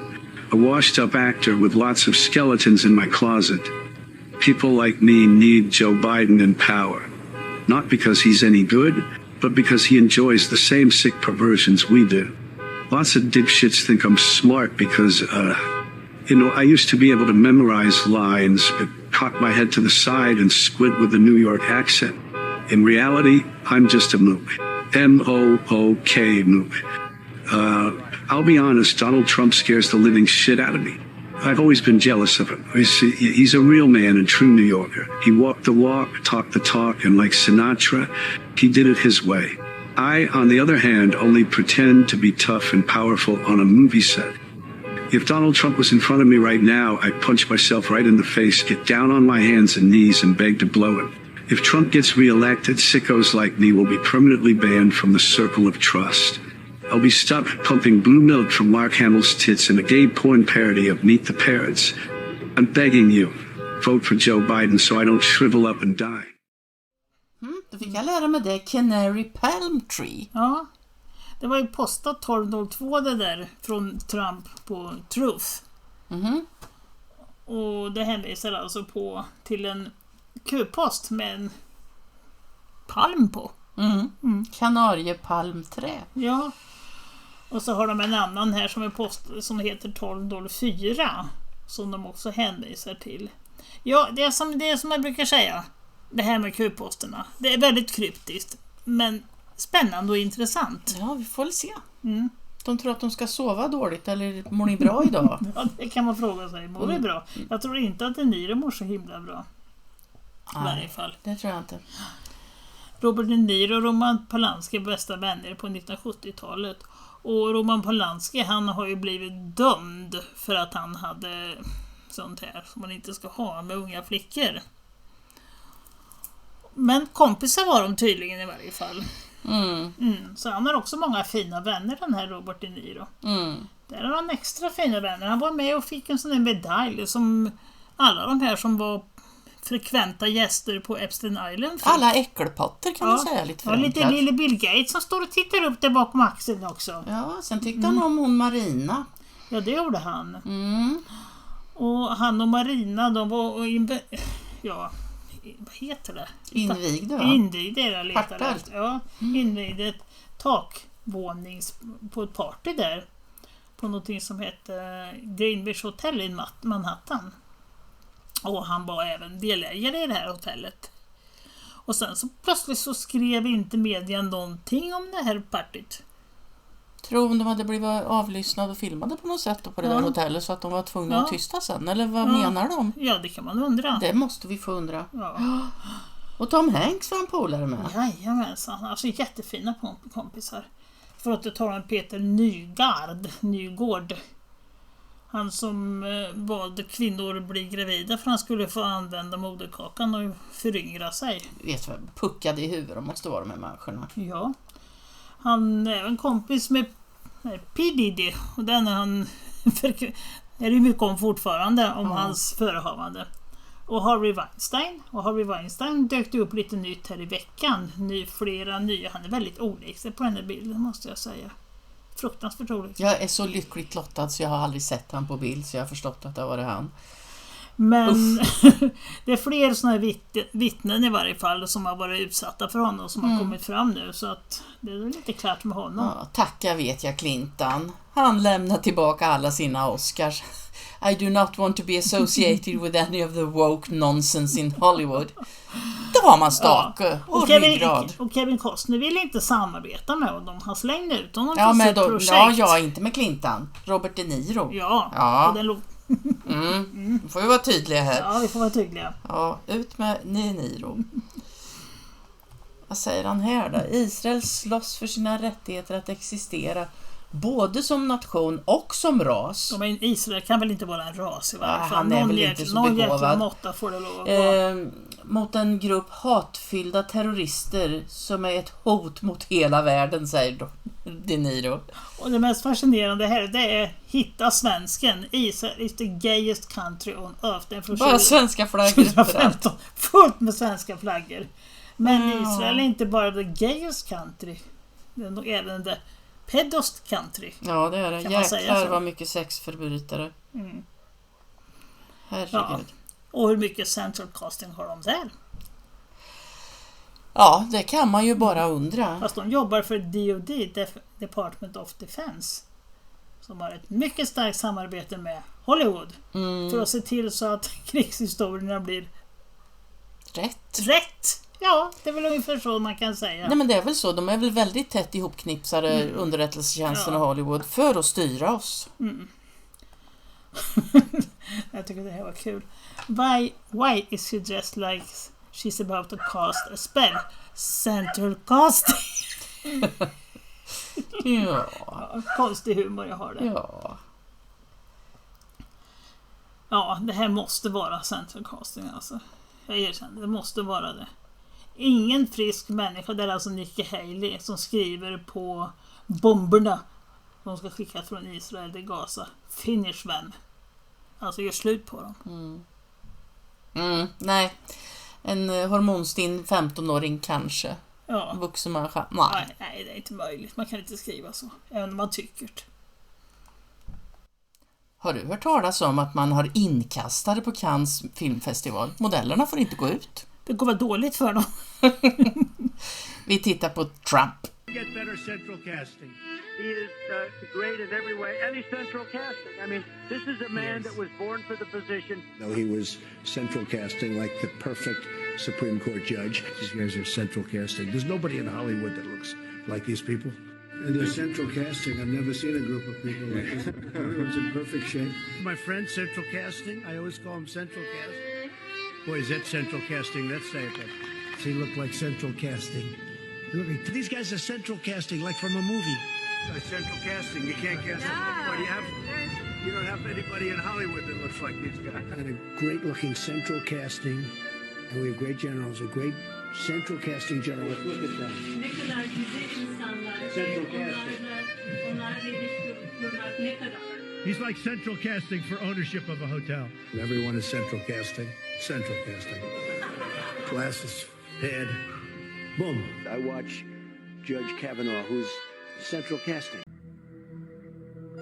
A washed-up actor with lots of skeletons in my closet. People like me need Joe Biden in power. Not because he's any good, but because he enjoys the same sick perversions we do. Lots of dipshits think I'm smart because, I used to be able to memorize lines, but cock my head to the side and squid with a New York accent. In reality, I'm just a mook. M-O-O-K mook. I'll be honest, Donald Trump scares the living shit out of me. I've always been jealous of him. He's a real man and true New Yorker. He walked the walk, talked the talk, and like Sinatra, he did it his way. I, on the other hand, only pretend to be tough and powerful on a movie set. If Donald Trump was in front of me right now, I'd punch myself right in the face, get down on my hands and knees, and beg to blow him. If Trump gets reelected, sickos like me will be permanently banned from the circle of trust. I'll be stuck pumping blue milk from Mark Hamill's tits in a gay porn parody of Meet the Parents. I'm begging you, vote for Joe Biden so I don't shrivel up and die. Då fick jag lära mig det, Canary Palm Tree. Ja, det var ju postat 12.02 det där från Trump på Truth. Och det hänvisar alltså till en Q-post med en palm på. Kanariepalmträ. Ja. Och så har de en annan här som heter 12.04 som de också hänvisar till. Ja, det är som jag brukar säga. Det här med Q-posterna. Det är väldigt kryptiskt, men spännande och intressant. Ja, vi får väl se. De tror att de ska sova dåligt, eller mår ni bra idag? Ja, det kan man fråga sig. Mår vi bra? Jag tror inte att De Niro mår så himla bra. I varje fall. Det tror jag inte. Robert De Niro och Roman Polanski är bästa vänner på 1970-talet. Och Roman Polanski, han har ju blivit dömd för att han hade sånt här som man inte ska ha med unga flickor. Men kompisar var de tydligen i varje fall. Så han har också många fina vänner, den här Robert De Niro. Där har han extra fina vänner. Han var med och fick en sån där medalj som alla de här som var frekventa gäster på Epstein Island. Alla äckelpotter kan man säga lite förenklat. Lite lille Bill Gates som står och tittar upp där bakom axeln också. Ja, sen tyckte han om hon Marina. Ja, det gjorde han. Och han och Marina, de var vad heter det? Invigde era letare. Ja, invigde ett takvåning på ett party där. På någonting som heter Greenwich Hotel i Manhattan. Och han var även delägare i det här hotellet. Och sen så plötsligt så skrev inte media någonting om det här partyt. Tror om de hade blivit avlyssnade och filmade på något sätt på det där hotellet så att de var tvungna att tysta sen? Eller vad menar de? Ja, det kan man undra. Det måste vi få undra. Ja. Och Tom Hanks var en polare med. Jajamensan, alltså jättefina kompisar. För att du tar en Peter Nygård. Han som valde kvinnor att bli gravida för han skulle få använda moderkakan och föryngra sig. Vet vad, puckade i huvudet de måste vara med människorna. Ja. Han är en kompis med P. Diddy och den är han är det mycket om fortfarande om hans förehavande. Och Harvey Weinstein dök det upp lite nytt här i veckan. Flera nya, han är väldigt olik sig på den här bilden måste jag säga. Fruktansvärt olik. Jag är så lyckligt lottad så jag har aldrig sett han på bild så jag har förstått att det var han. Men det är fler sådana här vittnen i varje fall som har varit utsatta för honom som har kommit fram nu så att det är lite klart med honom. Ja, tacka vet jag Clinton. Han lämnar tillbaka alla sina Oscars. I do not want to be associated with any of the woke nonsense in Hollywood. Då har man stake och ryggrad. Och Kevin Costner vill inte samarbeta med honom. Han slängde ut honom från sitt projekt. Ja, inte med Clinton. Robert De Niro. Ja. Då får vi vara tydliga här. Ja, vi får vara tydliga. Ja, ut med De Niro. Vad säger han här då? Israel slåss för sina rättigheter att existera både som nation och som ras. Men Israel kan väl inte vara en ras i varje fall. Han är väl inte så begåvad. Måtta får det lov att vara. Mot en grupp hatfyllda terrorister som är ett hot mot hela världen, säger De Niro. Och det mest fascinerande här det är hitta svensken. Israel is the gayest country on earth. Bara svenska flaggor. Fullt med svenska flaggor. Men Israel är inte bara the gayest country. Det är nog även the pedost country. Ja, det är det. Jäklar vad mycket sexförbrytare. Herregud. Ja. Och hur mycket central casting har de där? Ja, det kan man ju bara undra. Fast de jobbar för DoD, Department of Defense. Som har ett mycket starkt samarbete med Hollywood. För att se till så att krigshistorierna blir rätt. Ja, det är väl ungefär så man kan säga. Nej, men det är väl så. De är väl väldigt tätt ihopknipsade underrättelsetjänsten och Hollywood för att styra oss. Jag tycker det här var kul. Why is she dressed like she's about to cast a spell? Central casting. Ja. Konstig humor jag har där. Ja, det här måste vara central casting alltså. Jag erkänner, det måste vara det. Ingen frisk människa, det är alltså Nikki Haley som skriver på bomberna de ska skicka från Israel till Gaza. Finish them. Alltså gör slut på dem. Nej. En hormonstinn 15-åring kanske. Ja. Vuxen människa. Nej, det är inte möjligt. Man kan inte skriva så. Även om man tycker det. Har du hört talas om att man har inkastare på Cannes filmfestival? Modellerna får inte gå ut. Det går väl dåligt för dem. Vi tittar på Trump. Get better central casting. He is great in every way. Any central casting. I mean, this is a man that was born for the position. No, he was central casting like the perfect Supreme Court judge. These guys are central casting. There's nobody in Hollywood that looks like these people. And they're central casting. I've never seen a group of people like this. Everyone's in perfect shape. My friend, central casting. I always call him central casting. Boy, is that central casting. Let's say it. Does he look like central casting? These guys are central casting, like from a movie. Central casting. You can't cast. What do you have? You don't have anybody in Hollywood that looks like these guys. And a great-looking central casting, and we have great generals. A great central casting general. Let's look at that. Central casting. He's like central casting for ownership of a hotel. Everyone is central casting. Central casting. Glasses, head, boom. I watch Judge Kavanaugh, who's central casting.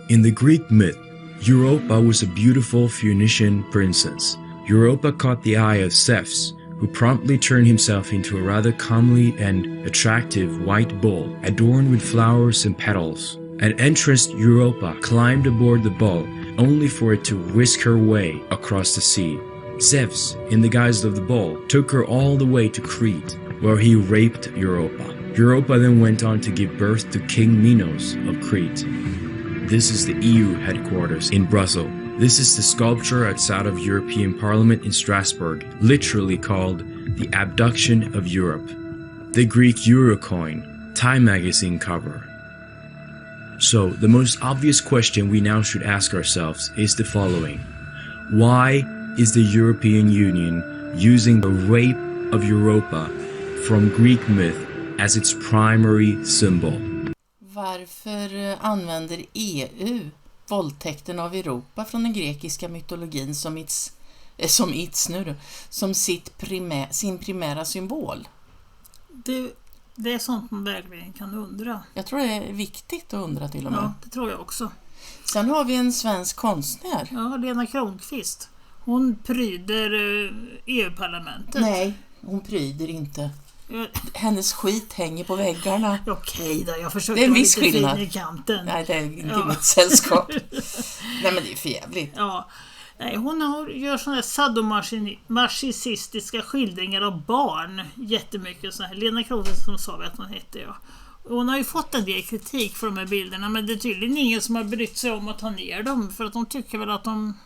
In the Greek myth, Europa was a beautiful Phoenician princess. Europa caught the eye of Zeus, who promptly turned himself into a rather comely and attractive white bull, adorned with flowers and petals. An entranced Europa climbed aboard the bull, only for it to whisk her way across the sea. Zeus, in the guise of the bull, took her all the way to Crete, where he raped Europa. Europa then went on to give birth to King Minos of Crete. This is the EU headquarters in Brussels. This is the sculpture outside of European Parliament in Strasbourg, literally called the Abduction of Europe. The Greek Eurocoin, Time magazine cover. So, the most obvious question we now should ask ourselves is the following. Why is the European Union using the rape of Europa from Greek myth as its primary symbol? Varför använder EU våldtäkten av Europa från den grekiska mytologin som sin primära symbol? Det är sånt man verkligen kan undra. Jag tror det är viktigt att undra till och med. Ja, det tror jag också. Sen har vi en svensk konstnär. Ja, Lena Kronqvist. Hon pryder EU-parlamentet. Nej, hon pryder inte. Hennes skit hänger på väggarna. Okej då, jag försöker det är en vara viss lite skillnad. fin i kanten. Nej, det är inte mitt sällskap. Nej, men det är för jävligt. Ja. Nej, hon gör såna här sadomasochistiska skildringar av barn. Jättemycket så här. Lena Kronqvist som sa att hon hette, ja. Hon har ju fått en del kritik för de här bilderna, men det är tydligen ingen som har brytt sig om att ta ner dem, för att de tycker väl att de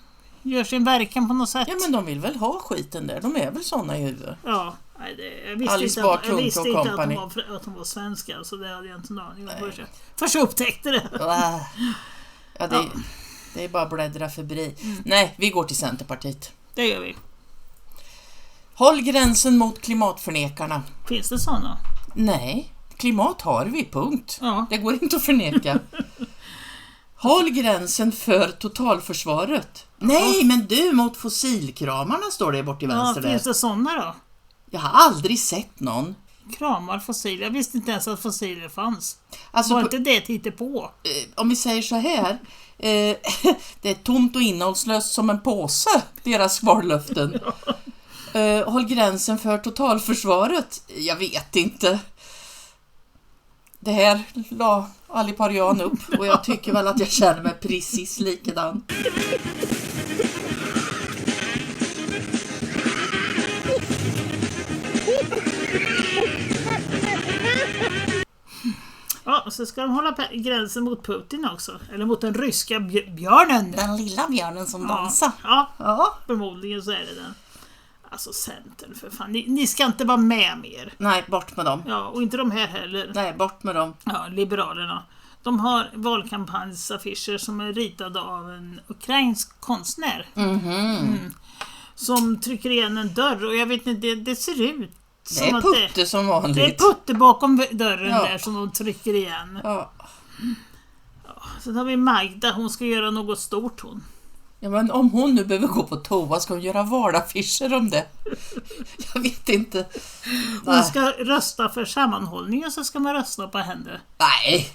gör sin verkan på något sätt. Ja, men de vill väl ha skiten där. De är väl såna i huvudet. Ja, jag visste inte att hon var svensk, så det hade jag inte någon aning om. Först upptäckte det. Ja, det är bara bläddra förbi. Nej, vi går till Centerpartiet. Det gör vi. Håll gränsen mot klimatförnekarna. Finns det såna? Nej, klimat har vi, punkt. Ja. Det går inte att förneka. Håll gränsen för totalförsvaret. Nej, men du, mot fossilkramarna står det bort i vänster där. Finns det såna då? Jag har aldrig sett någon. Kramar fossil. Jag visste inte ens att fossiler fanns. Alltså, var inte det titta på? Om vi säger så här. Det är tomt och innehållslöst som en påse, deras vallöften. Håll gränsen för totalförsvaret. Jag vet inte. Det här la Ali Parian upp och jag tycker väl att jag känner mig precis likadan. Ja, och så ska de hålla gränsen mot Putin också. Eller mot den ryska björnen. Den lilla björnen som dansar. Ja, förmodligen så är det den. Alltså Centern, för fan. Ni ska inte vara med mer. Nej, bort med dem. Ja, och inte de här heller. Nej, bort med dem. Ja, Liberalerna. De har valkampanjsaffischer som är ritade av en ukrainsk konstnär. Som trycker igen en dörr. Och jag vet inte, det ser ut det är putte som vanligt. Det är putte bakom dörren där som de trycker igen. Ja. Sen har vi Magda, hon ska göra något stort hon. Ja, men om hon nu behöver gå på toa, ska hon göra vardagsfischer om det? Jag vet inte. Hon ska rösta för sammanhållningen, så ska man rösta på henne. Nej.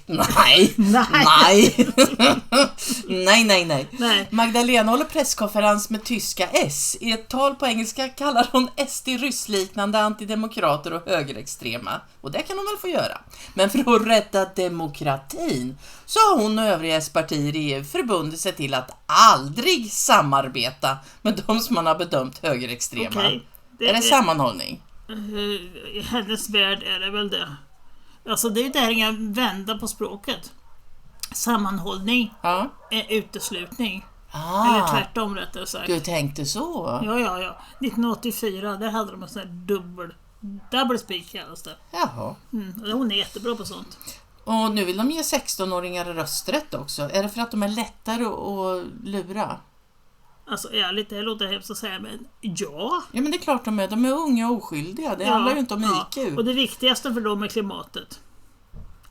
Magdalena håller presskonferens med tyska S. I ett tal på engelska kallar hon SD ryssliknande antidemokrater och högerextrema. Och det kan hon väl få göra. Men för att rädda demokratin så har hon och övriga S-partier i EU förbundit sig till att aldrig samarbeta med de som man har bedömt högerextrema. Okay. Är det sammanhållning? I hennes värld är det väl det. Alltså det är där inga vända på språket. Sammanhållning är uteslutning. Eller tvärtom rättare sagt. Du tänkte så? Ja. 1984, där hade de en sån här double speak kallas det. Jaha. Hon är jättebra på sånt. Och nu vill de ge 16-åringar rösträtt också. Är det för att de är lättare att lura? Alltså ärligt, det låter hemskt att säga, men ja. Ja, men det är klart de är unga och oskyldiga. Det handlar ju inte om IQ. Och det viktigaste för dem är klimatet.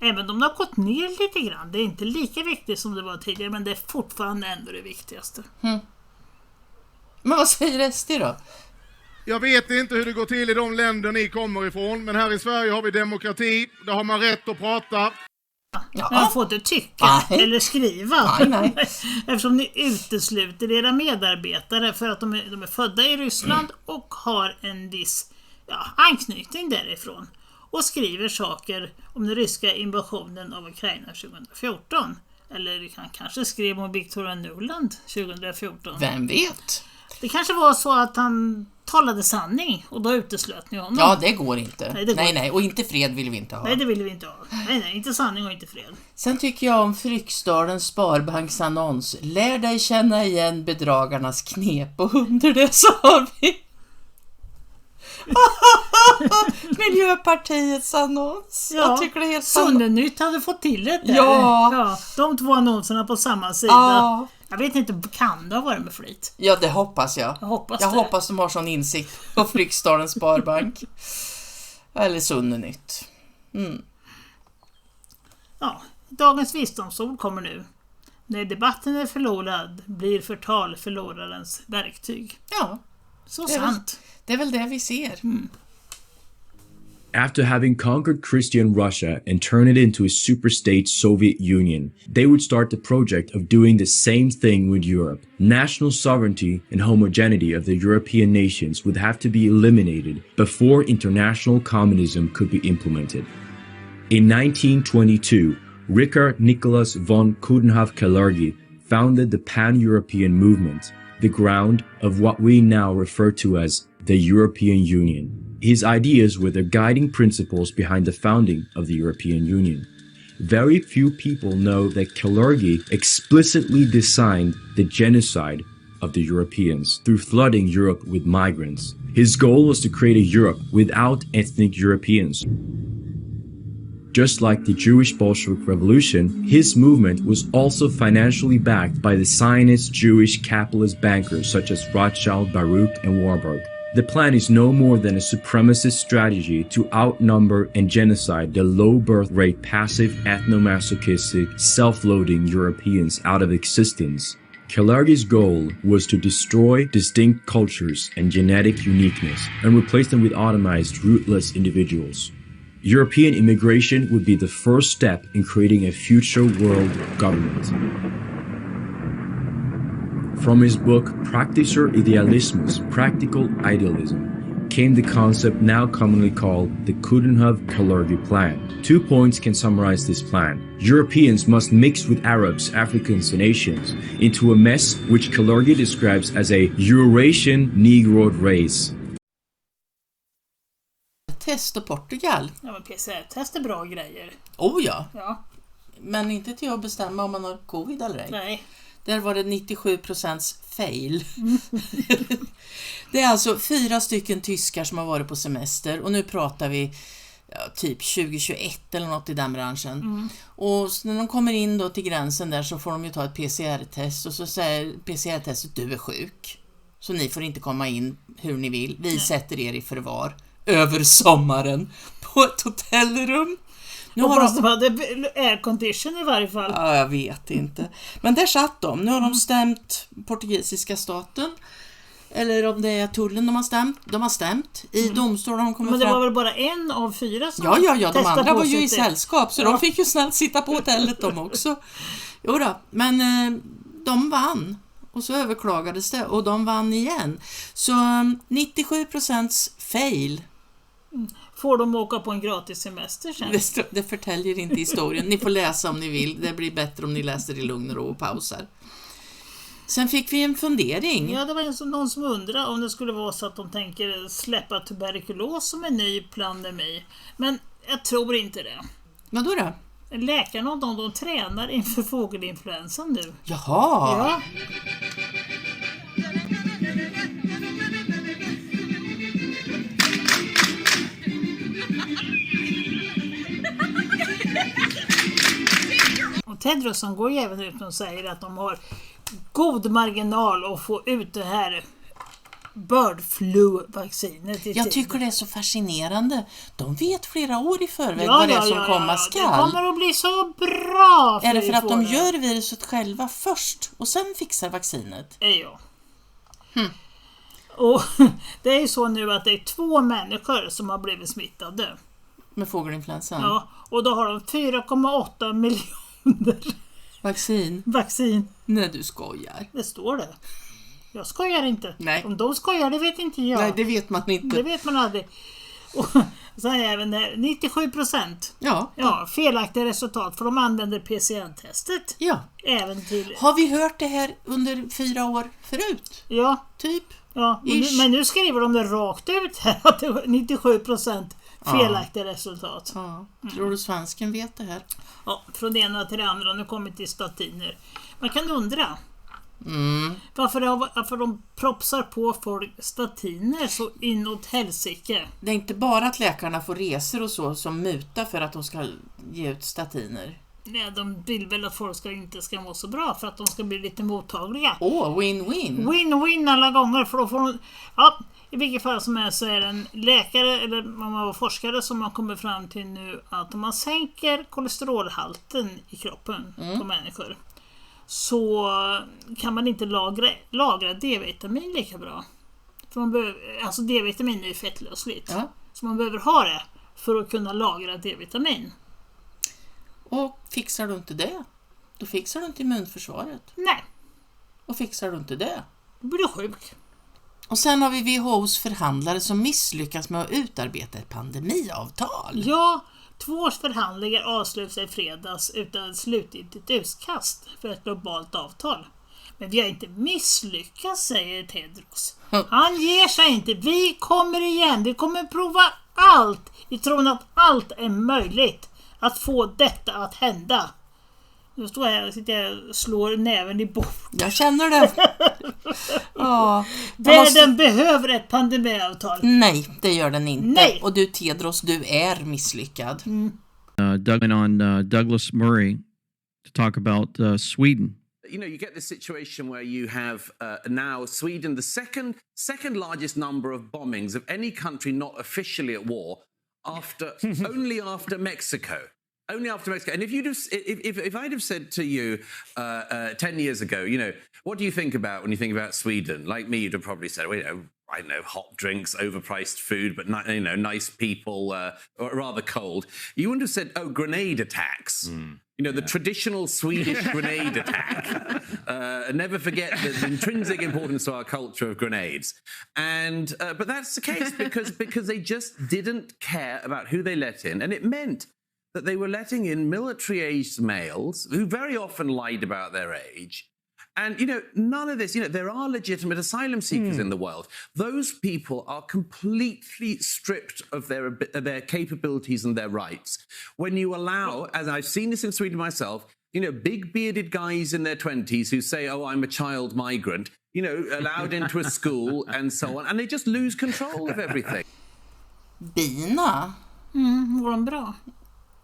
Även om det har gått ner lite grann. Det är inte lika viktigt som det var tidigare, men det är fortfarande ändå det viktigaste. Men vad säger SD då? Jag vet inte hur det går till i de länder ni kommer ifrån, men här i Sverige har vi demokrati. Där har man rätt att prata. Man får inte tycka eller skriva. Nej. Eftersom ni utesluter era medarbetare för att de är födda i Ryssland och har en viss anknytning därifrån. Och skriver saker om den ryska invasionen av Ukraina 2014. Eller han kanske skrev om Victoria Nuland 2014. Vem vet? Det kanske var så att han talade sanning och då uteslöt ni honom. Ja, det går inte. Nej, och inte fred vill vi inte ha. Nej, det vill vi inte ha. Nej, inte sanning och inte fred. Sen tycker jag om Fryksdalens Sparbanks annons. Lär dig känna igen bedragarnas knep, och under det så har vi Miljöpartiets annons. Ja, jag tycker det är helt Sunnenytt hade fått till det där. Ja. De 2 annonserna på samma sida. Ja. Jag vet inte, kan det ha varit med flit? Ja, det hoppas jag. Jag hoppas de har sån insikt på Fryksdalens Sparbank. Eller Sunnenytt. Ja, dagens visdomsord kommer nu. När debatten är förlorad blir förtal förlorarens verktyg. Ja, så sant. Det är väl det vi ser. After having conquered Christian Russia and turned it into a superstate Soviet Union, they would start the project of doing the same thing with Europe. National sovereignty and homogeneity of the European nations would have to be eliminated before international communism could be implemented. In 1922, Richard Nicholas von Coudenhove-Kalergi founded the Pan-European movement, the ground of what we now refer to as the European Union. His ideas were the guiding principles behind the founding of the European Union. Very few people know that Kalergi explicitly designed the genocide of the Europeans through flooding Europe with migrants. His goal was to create a Europe without ethnic Europeans. Just like the Jewish Bolshevik Revolution, his movement was also financially backed by the Zionist Jewish capitalist bankers such as Rothschild, Baruch, and Warburg. The plan is no more than a supremacist strategy to outnumber and genocide the low birth rate, passive, ethnomasochistic, self-loathing Europeans out of existence. Kalergi's goal was to destroy distinct cultures and genetic uniqueness and replace them with automized, rootless individuals. European immigration would be the first step in creating a future world government. From his book Praktischer Idealismus, Practical Idealism, came the concept now commonly called the Coudenhove-Kalergi Plan. 2 points can summarize this plan. Europeans must mix with Arabs, Africans, and Asians into a mess which Kalergi describes as a Eurasian Negroid race. Test och Portugal. Ja, men PCR-test är bra grejer. Oh ja. Ja. Men inte till att bestämma om man har covid eller ej. Nej. Där var det 97% fail. Det är alltså 4 stycken tyskar som har varit på semester. Och nu pratar vi typ 2021 eller något i den branschen. Och när de kommer in då till gränsen där så får de ju ta ett PCR-test. Och så säger PCR-testet du är sjuk. Så ni får inte komma in hur ni vill. Vi sätter er i förvar över sommaren på ett hotellrum. Nu hoppas de hade aircondition i varje fall. Ja, jag vet inte. Men där satt de. Nu har de stämt portugisiska staten. Eller om det är tullen de har stämt. De har stämt. I domstol har de kommit Men det fram. var väl bara 1 av 4 som Ja, de andra var ju i sällskap. Så de fick ju snällt sitta på hotellet de också. Jo då, men de vann. Och så överklagades det. Och de vann igen. Så 97% fail. Får de åka på en gratis semester sen? Det förtäljer inte historien. Ni får läsa om ni vill. Det blir bättre om ni läser i lugn och ro och pausar. Sen fick vi en fundering. Ja, det var någon som undrade om det skulle vara så att de tänker släppa tuberkulos som en ny pandemi. Men jag tror inte det. Vad då? Läkarna de tränar inför fågelinfluensan nu. Jaha! Ja. Och Tedros går ju även ut och säger att de har god marginal att få ut det här Bird flu-vaccinet. Jag tycker det är så fascinerande. De vet flera år i förväg vad det är som komma skall. Det kommer att bli så bra. Är det för att de gör viruset själva först och sen fixar vaccinet? Ja. Och det är ju så nu att det är 2 människor som har blivit smittade. Med fågelinfluensan? Ja, och då har de 4,8 miljoner vaccin. Nej, du skojar. Det står det. Jag skojar inte. Nej. Om de skojar, det vet inte jag. Nej, det vet man inte. Det vet man aldrig. Och så är även 97%. Ja. Felaktiga resultat, för de använder PCR-testet. Ja. Även till... Har vi hört det här under 4 år förut? Ja. Typ. Ja, men nu skriver de det rakt ut här att det är 97% felaktiga resultat. Ja. Tror du svensken vet det här? Ja, från det ena till det andra. Nu kommer till statiner. Man kan undra varför de propsar på folk statiner så inåt helsike. Det är inte bara att läkarna får resor och så som muta för att de ska ge ut statiner. Nej, de vill väl att folk inte ska må så bra för att de ska bli lite mottagliga. Win-win. Win-win alla gånger, för då får de... Ja, i vilket fall som är så är det en läkare eller man var forskare som har kommit fram till nu att om man sänker kolesterolhalten i kroppen på människor så kan man inte lagra D-vitamin lika bra. För man behöver, alltså D-vitamin är ju fettlösligt. Ja. Så man behöver ha det för att kunna lagra D-vitamin. Och fixar du inte det, då fixar du inte immunförsvaret. Nej. Och fixar du inte det, då blir du sjuk. Och sen har vi WHOs förhandlare som misslyckas med att utarbeta ett pandemiavtal. Ja, 2 års förhandlingar avslutas i fredags utan ett slutgiltigt utkast för ett globalt avtal. Men vi har inte misslyckats, säger Tedros. Han ger sig inte. Vi kommer igen. Vi kommer prova allt i tron att allt är möjligt att få detta att hända. Nu står jag här och sitter och slår näven i bordet. Jag känner det. Ja. Världen behöver ett pandemiavtal. Nej, det gör den inte. Nej. Och du Tedros, du är misslyckad. Doug on Douglas Murray to talk about Sweden. You know, you get this situation where you have now Sweden, the second largest number of bombings of any country not officially at war, only after Mexico. Only after Mexico. And if I'd have said to you 10 years ago, you know, what do you think about when you think about Sweden? Like me, you'd have probably said, well, you know, I don't know, hot drinks, overpriced food, but you know, nice people, or rather cold. You wouldn't have said, oh, grenade attacks. You know, the traditional Swedish grenade attack. Never forget the intrinsic importance to our culture of grenades. And but that's the case because they just didn't care about who they let in, and it meant that they were letting in military-aged males who very often lied about their age. And, you know, none of this, you know, there are legitimate asylum seekers in the world. Those people are completely stripped of their capabilities and their rights. When you allow, as I've seen this in Sweden myself, you know, big bearded guys in their 20s who say, oh, I'm a child migrant, you know, allowed into a school and so on. And they just lose control of everything. Bina? Går de bra?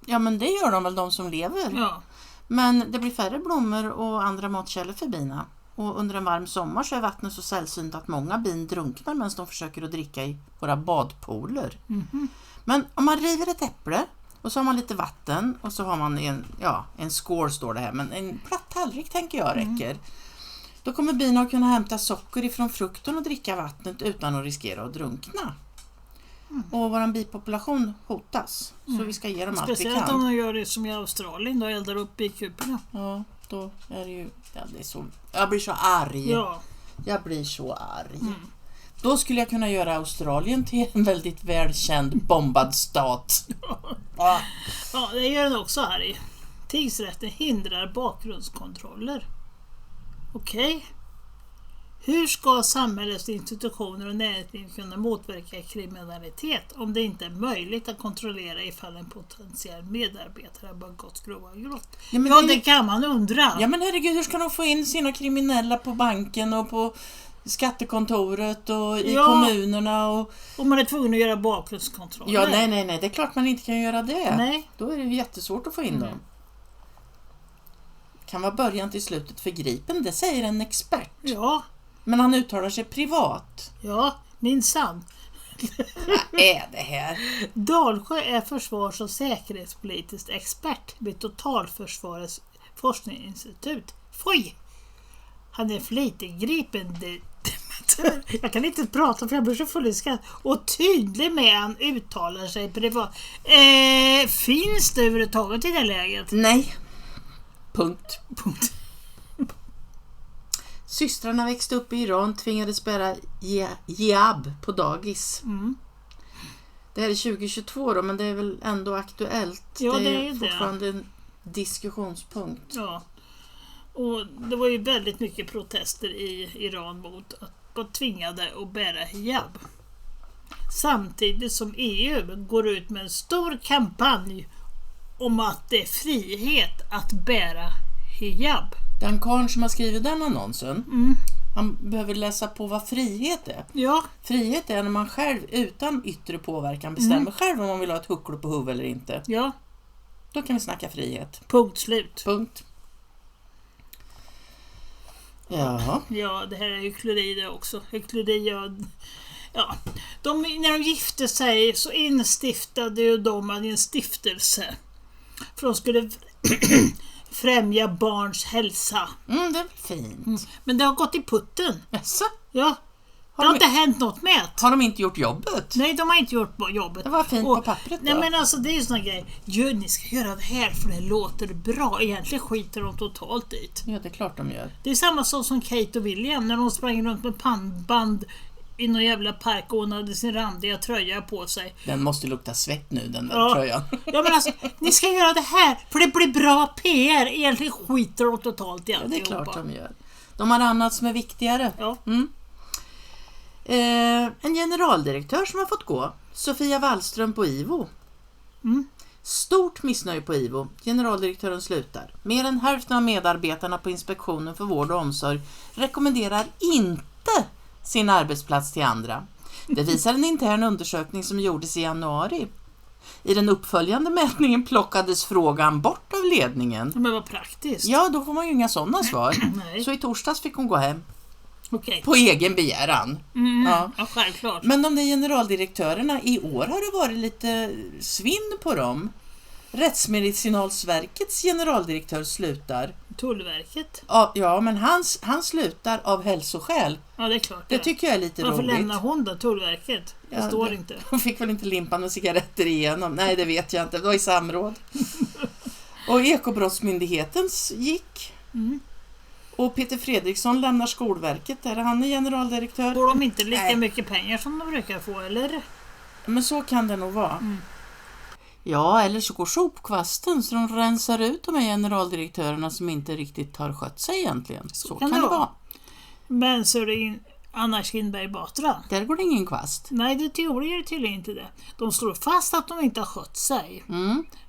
Ja, men det gör de väl, de som lever. Ja. Men det blir färre blommor och andra matkällor för bina. Och under en varm sommar så är vattnet så sällsynt att många bin drunknar medan de försöker att dricka i våra badpooler. Men om man river ett äpple och så har man lite vatten och så har man en skål står det här, men en platt tallrik tänker jag räcker. Då kommer bina att kunna hämta socker ifrån frukten och dricka vattnet utan att riskera att drunkna. Och vår bipopulation hotas. Så vi ska ge dem allt vi kan. Speciellt om de gör det som i Australien, då eldar upp bikuporna. Ja, då är det ju... Ja, det är så, jag blir så arg. Ja. Jag blir så arg. Då skulle jag kunna göra Australien till en väldigt välkänd bombad stat. Ja, det gör den också här i. Tingsrätten hindrar bakgrundskontroller. Okej. Hur ska samhällets institutioner och näringsliv kunna motverka kriminalitet om det inte är möjligt att kontrollera ifall en potentiell medarbetare har begått grova brott? Ja, det kan man undra. Ja, men herregud, hur ska de få in sina kriminella på banken och på skattekontoret och i kommunerna? Och man är tvungen att göra bakgrundskontroller. Ja, nej, det är klart man inte kan göra det. Nej. Då är det ju jättesvårt att få in dem. Kan vara början till slutet för gripen, det säger en expert. Ja. Men han uttalar sig privat. Ja, minsann. Vad är det här? Dalsjö är försvars- och säkerhetspolitisk expert vid Totalförsvarets forskningsinstitut. Foj! Han är flitig gripen debattör. Jag kan inte prata för jag blir så full i skratt. Och tydlig med han uttalar sig privat. Finns det överhuvudtaget i det läget? Nej. Punkt. Systrarna växte upp i Iran, tvingades bära hijab på dagis. Det här är 2022 då, men det är väl ändå aktuellt. Ja, det är är fortfarande en diskussionspunkt. Ja. Och det var ju väldigt mycket protester i Iran mot att vara tvingade att bära hijab. Samtidigt som EU går ut med en stor kampanj om att det är frihet att bära hijab. Den karln som har skrivit den annonsen, han behöver läsa på vad frihet är. Ja. Frihet är när man själv utan yttre påverkan bestämmer själv om man vill ha ett hucklo på huvudet eller inte. Ja. Då kan vi snacka frihet. Punkt slut. Punkt. Ja. Ja, det här är hyckleri det också. Hyckleri, ja. När de gifte sig så instiftade ju de en stiftelse. För de skulle främja barns hälsa. Det är fint. Men det har gått i putten. Jaså? Ja. Det har inte hänt något med det. Har de inte gjort jobbet? Nej, de har inte gjort jobbet. Det var fint på pappret då. Nej, men alltså det är ju såna grejer. Ni ska göra det här för det låter bra. Egentligen skiter de totalt dit. Ja, det är klart de gör. Det är samma sak som Kate och William när de sprang runt med pannband i någon jävla park och hon hade sin randiga tröja på sig. Den måste lukta svett nu, den där tröjan. Ja, men alltså, ni ska göra det här för det blir bra PR. Egentligen skiter de totalt i allt. Ja, det är klart de gör. De har annat som är viktigare. Ja. En generaldirektör som har fått gå, Sofia Wallström på IVO. Stort missnöje på IVO. Generaldirektören slutar. Mer än hälften av medarbetarna på Inspektionen för vård och omsorg rekommenderar inte sin arbetsplats till andra. Det visar en intern undersökning som gjordes i januari. I den uppföljande mätningen plockades frågan bort av ledningen. Men vad praktiskt. Ja, då får man ju inga sådana svar. Nej. Så i torsdags fick hon gå hem. Okay. På egen begäran. Ja, självklart. Men de där generaldirektörerna, i år har det varit lite svinn på dem. Rättsmedicinalsverkets generaldirektör slutar. Tullverket? Ja, men han slutar av hälsoskäl. Ja, det är klart. Det tycker jag är lite Varför roligt. Varför lämnar hon då Tullverket? Det står inte. Hon fick väl inte limpan med cigaretter igenom. Nej, det vet jag inte. Det var i samråd. Och Ekobrottsmyndighetens gick. Och Peter Fredriksson lämnar Skolverket där han är generaldirektör. Får de inte lika mycket pengar som de brukar få, eller? Men så kan det nog vara. Ja, eller så går sopkvasten så de rensar ut de här generaldirektörerna som inte riktigt har skött sig egentligen. Så kan det vara. Men så är det Anna Kinberg Batra. Där går det ingen kvast. Nej, det gör tydligen inte det. De slår fast att de inte har skött sig.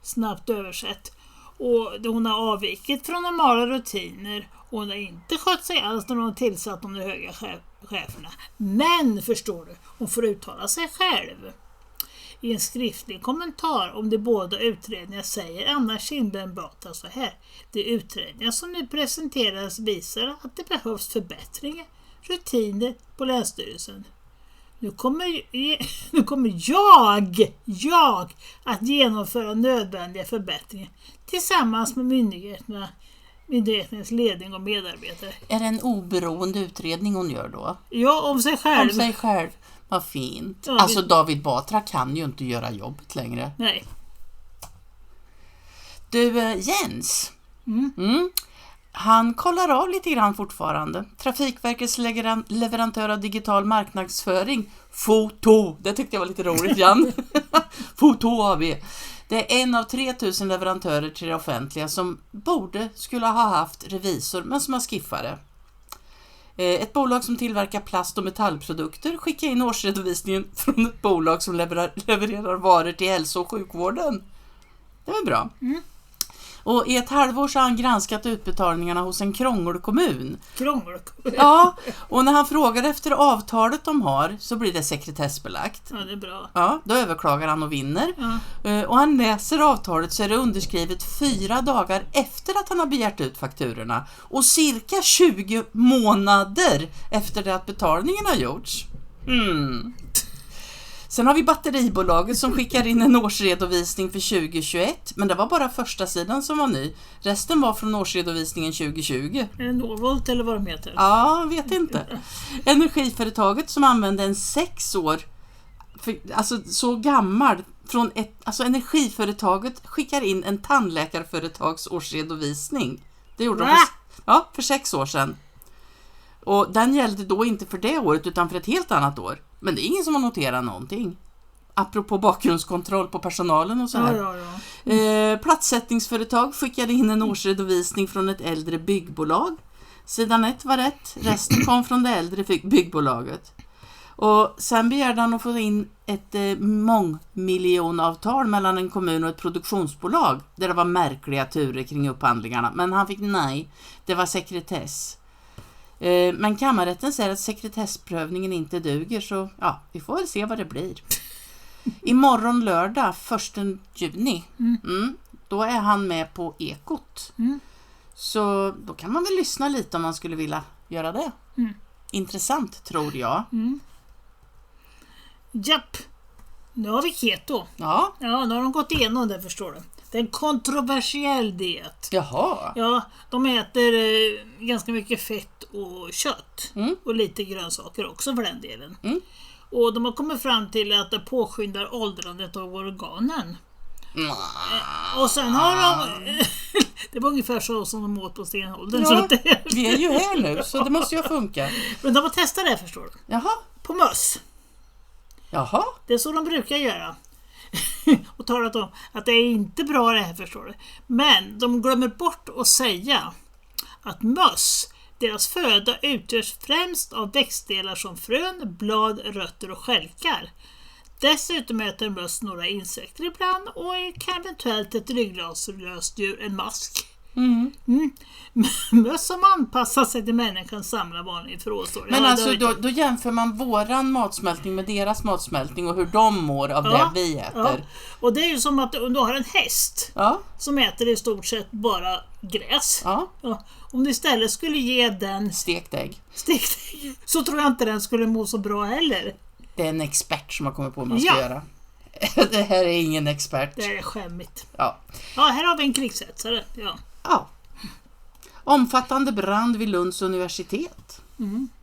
Snabbt översatt. Och hon har avvikit från normala rutiner. Och hon har inte skött sig alls när hon har tillsatt de höga cheferna. Men, förstår du, hon får uttala sig själv. I en skriftlig kommentar om de båda utredningarna säger Anna Kinberg Batra så här. De utredningar som nu presenteras visar att det behövs förbättringar, rutiner på Länsstyrelsen. Nu kommer jag att genomföra nödvändiga förbättringar tillsammans med myndighetens ledning och medarbetare. Är det en oberoende utredning hon gör då? Ja, om sig själv. Om sig själv. Vad fint. Ja, alltså David Batra kan ju inte göra jobbet längre. Nej. Du, Jens. Han kollar av lite grann fortfarande. Trafikverkets leverantör av digital marknadsföring, Foto. Det tyckte jag var lite roligt, Jan. Foto AB. Det är en av 3000 leverantörer till det offentliga som skulle ha haft revisor men som har skiffare. Ett bolag som tillverkar plast- och metallprodukter skickar in årsredovisningen från ett bolag som levererar varor till hälso- och sjukvården. Det var bra. Och i ett halvår så har han granskat utbetalningarna hos en krångelkommun. Krångelkommun? Ja, och när han frågar efter avtalet de har så blir det sekretessbelagt. Ja, det är bra. Ja, då överklagar han och vinner. Ja. Och han läser avtalet så är det underskrivet 4 dagar efter att han har begärt ut fakturorna. Och cirka 20 månader efter det att betalningen har gjorts. Sen har vi batteribolaget som skickar in en årsredovisning för 2021. Men det var bara första sidan som var ny. Resten var från årsredovisningen 2020. Är det Norvolt eller vad de heter? Ja, vet inte. Energiföretaget som använde en 6 år, alltså så gammal, alltså energiföretaget skickar in en tandläkarföretags årsredovisning. Det gjorde de för 6 år sedan. Och den gällde då inte för det året utan för ett helt annat år. Men det är ingen som har noterat någonting. Apropå bakgrundskontroll på personalen och så här. Platssättningsföretag skickade in en årsredovisning från ett äldre byggbolag. Sidan 1 var rätt. Resten kom från det äldre byggbolaget. Och sen begärde han att få in ett mångmiljonavtal mellan en kommun och ett produktionsbolag. Där det var märkliga turer kring upphandlingarna. Men han fick nej. Det var sekretess. Men kammarrätten säger att sekretessprövningen inte duger, så ja, vi får väl se vad det blir. Imorgon lördag, 1 juni, då är han med på Ekot. Så då kan man väl lyssna lite om man skulle vilja göra det. Intressant, tror jag. Japp, nu har vi keto. Ja, nu har de gått igenom det, förstår du. Det är en kontroversiell diet. Jaha. Ja, de äter ganska mycket fett och kött. Och lite grönsaker också för den delen. Och de har kommit fram till att det påskyndar åldrandet av organen. Och sen har de... det var ungefär så som de åt på stenåldern. Ja, så att vi är ju här nu, så det måste ju funka. Men de har testat det, förstår du. Jaha. På möss. Jaha. Det är så de brukar göra. Och talat om att det är inte bra det här, förstår du. Men de glömmer bort att säga att möss, deras föda utgörs främst av växtdelar som frön, blad, rötter och stjälkar. Dessutom äter möss några insekter ibland och kan eventuellt ett ryggradslöst djur, en mask. Möss som anpassar sig till människans samla vanlig förrådsår. Men alltså då jämför man våran matsmältning med deras matsmältning och hur de mår av det vi äter. Ja. Och det är ju som att du har en häst som äter i stort sett bara gräs. Ja. Om du istället skulle ge den stekt ägg, så tror jag inte den skulle må så bra heller. Det är en expert som har kommit på vad man ska göra. Det här är ingen expert. Det är skämmigt. Ja, här har vi en krigshetsare. Ja. Omfattande brand vid Lunds universitet.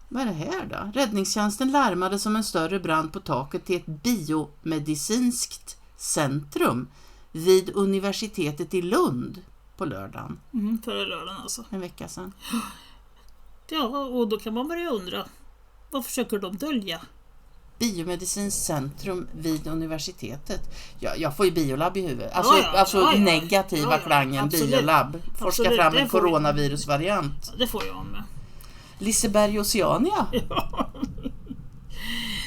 Vad är det här då? Räddningstjänsten larmade som en större brand på taket till ett biomedicinskt centrum vid universitetet i Lund på lördagen. Förra lördagen alltså. En vecka sedan. Ja, och då kan man börja undra, vad försöker de dölja? Biomedicinskt centrum vid universitetet. Jag får ju biolab i huvudet. Alltså negativa klangen, absolut. Biolab. Forska fram en coronavirusvariant. Det får jag med. Liseberg Oceania.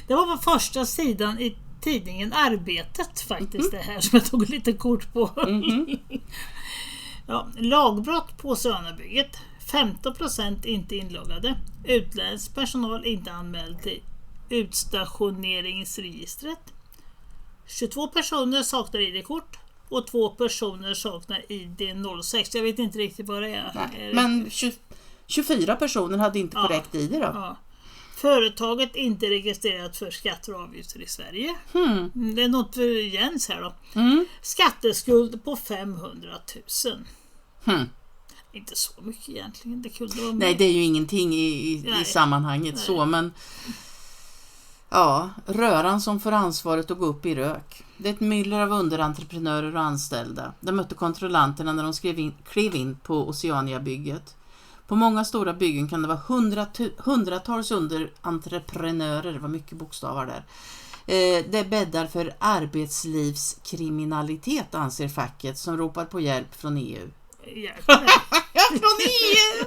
Det var på första sidan i tidningen Arbetet faktiskt, det här som jag tog lite kort på. Lagbrott på Sönabygget. 15% inte inloggade. Utländsk personal inte anmäld till utstationeringsregistret. 22 personer saknar ID-kort och 2 personer saknar ID-06. Jag vet inte riktigt vad det är. Nej, men 24 personer hade inte korrekt ID då. Ja. Företaget inte registrerat för skatter och avgifter i Sverige. Det är något för Jens här då. Skatteskuld på 500 000. Inte så mycket egentligen. Det kunde vara Nej, det är ju ingenting i sammanhanget. Så, men röran som får ansvaret att gå upp i rök. Det är ett myller av underentreprenörer och anställda. De mötte kontrollanterna när de klev in på Oceania-bygget. På många stora byggen kan det vara hundratals underentreprenörer. Det var mycket bokstäver där. Det bäddar för arbetslivskriminalitet, anser facket, som ropar på hjälp från EU. Från EU!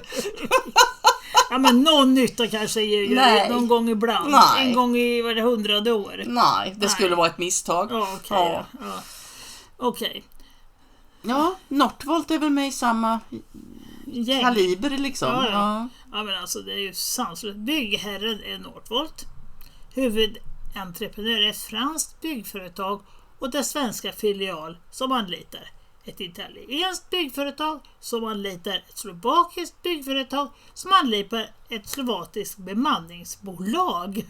Ja, men någon nytta kanske gör någon gång ibland. Nej. En gång i 100 år. Nej, det skulle vara ett misstag. Okej. Ja, Northvolt är väl med i samma kaliber liksom. Ja, men alltså det är ju sanslöst. Byggherren är Northvolt. Huvudentreprenör är ett franskt byggföretag och dess svenska filial som anlitar ett italienskt byggföretag som anlitar ett slovakiskt byggföretag som anlitar ett slovakiskt bemanningsbolag.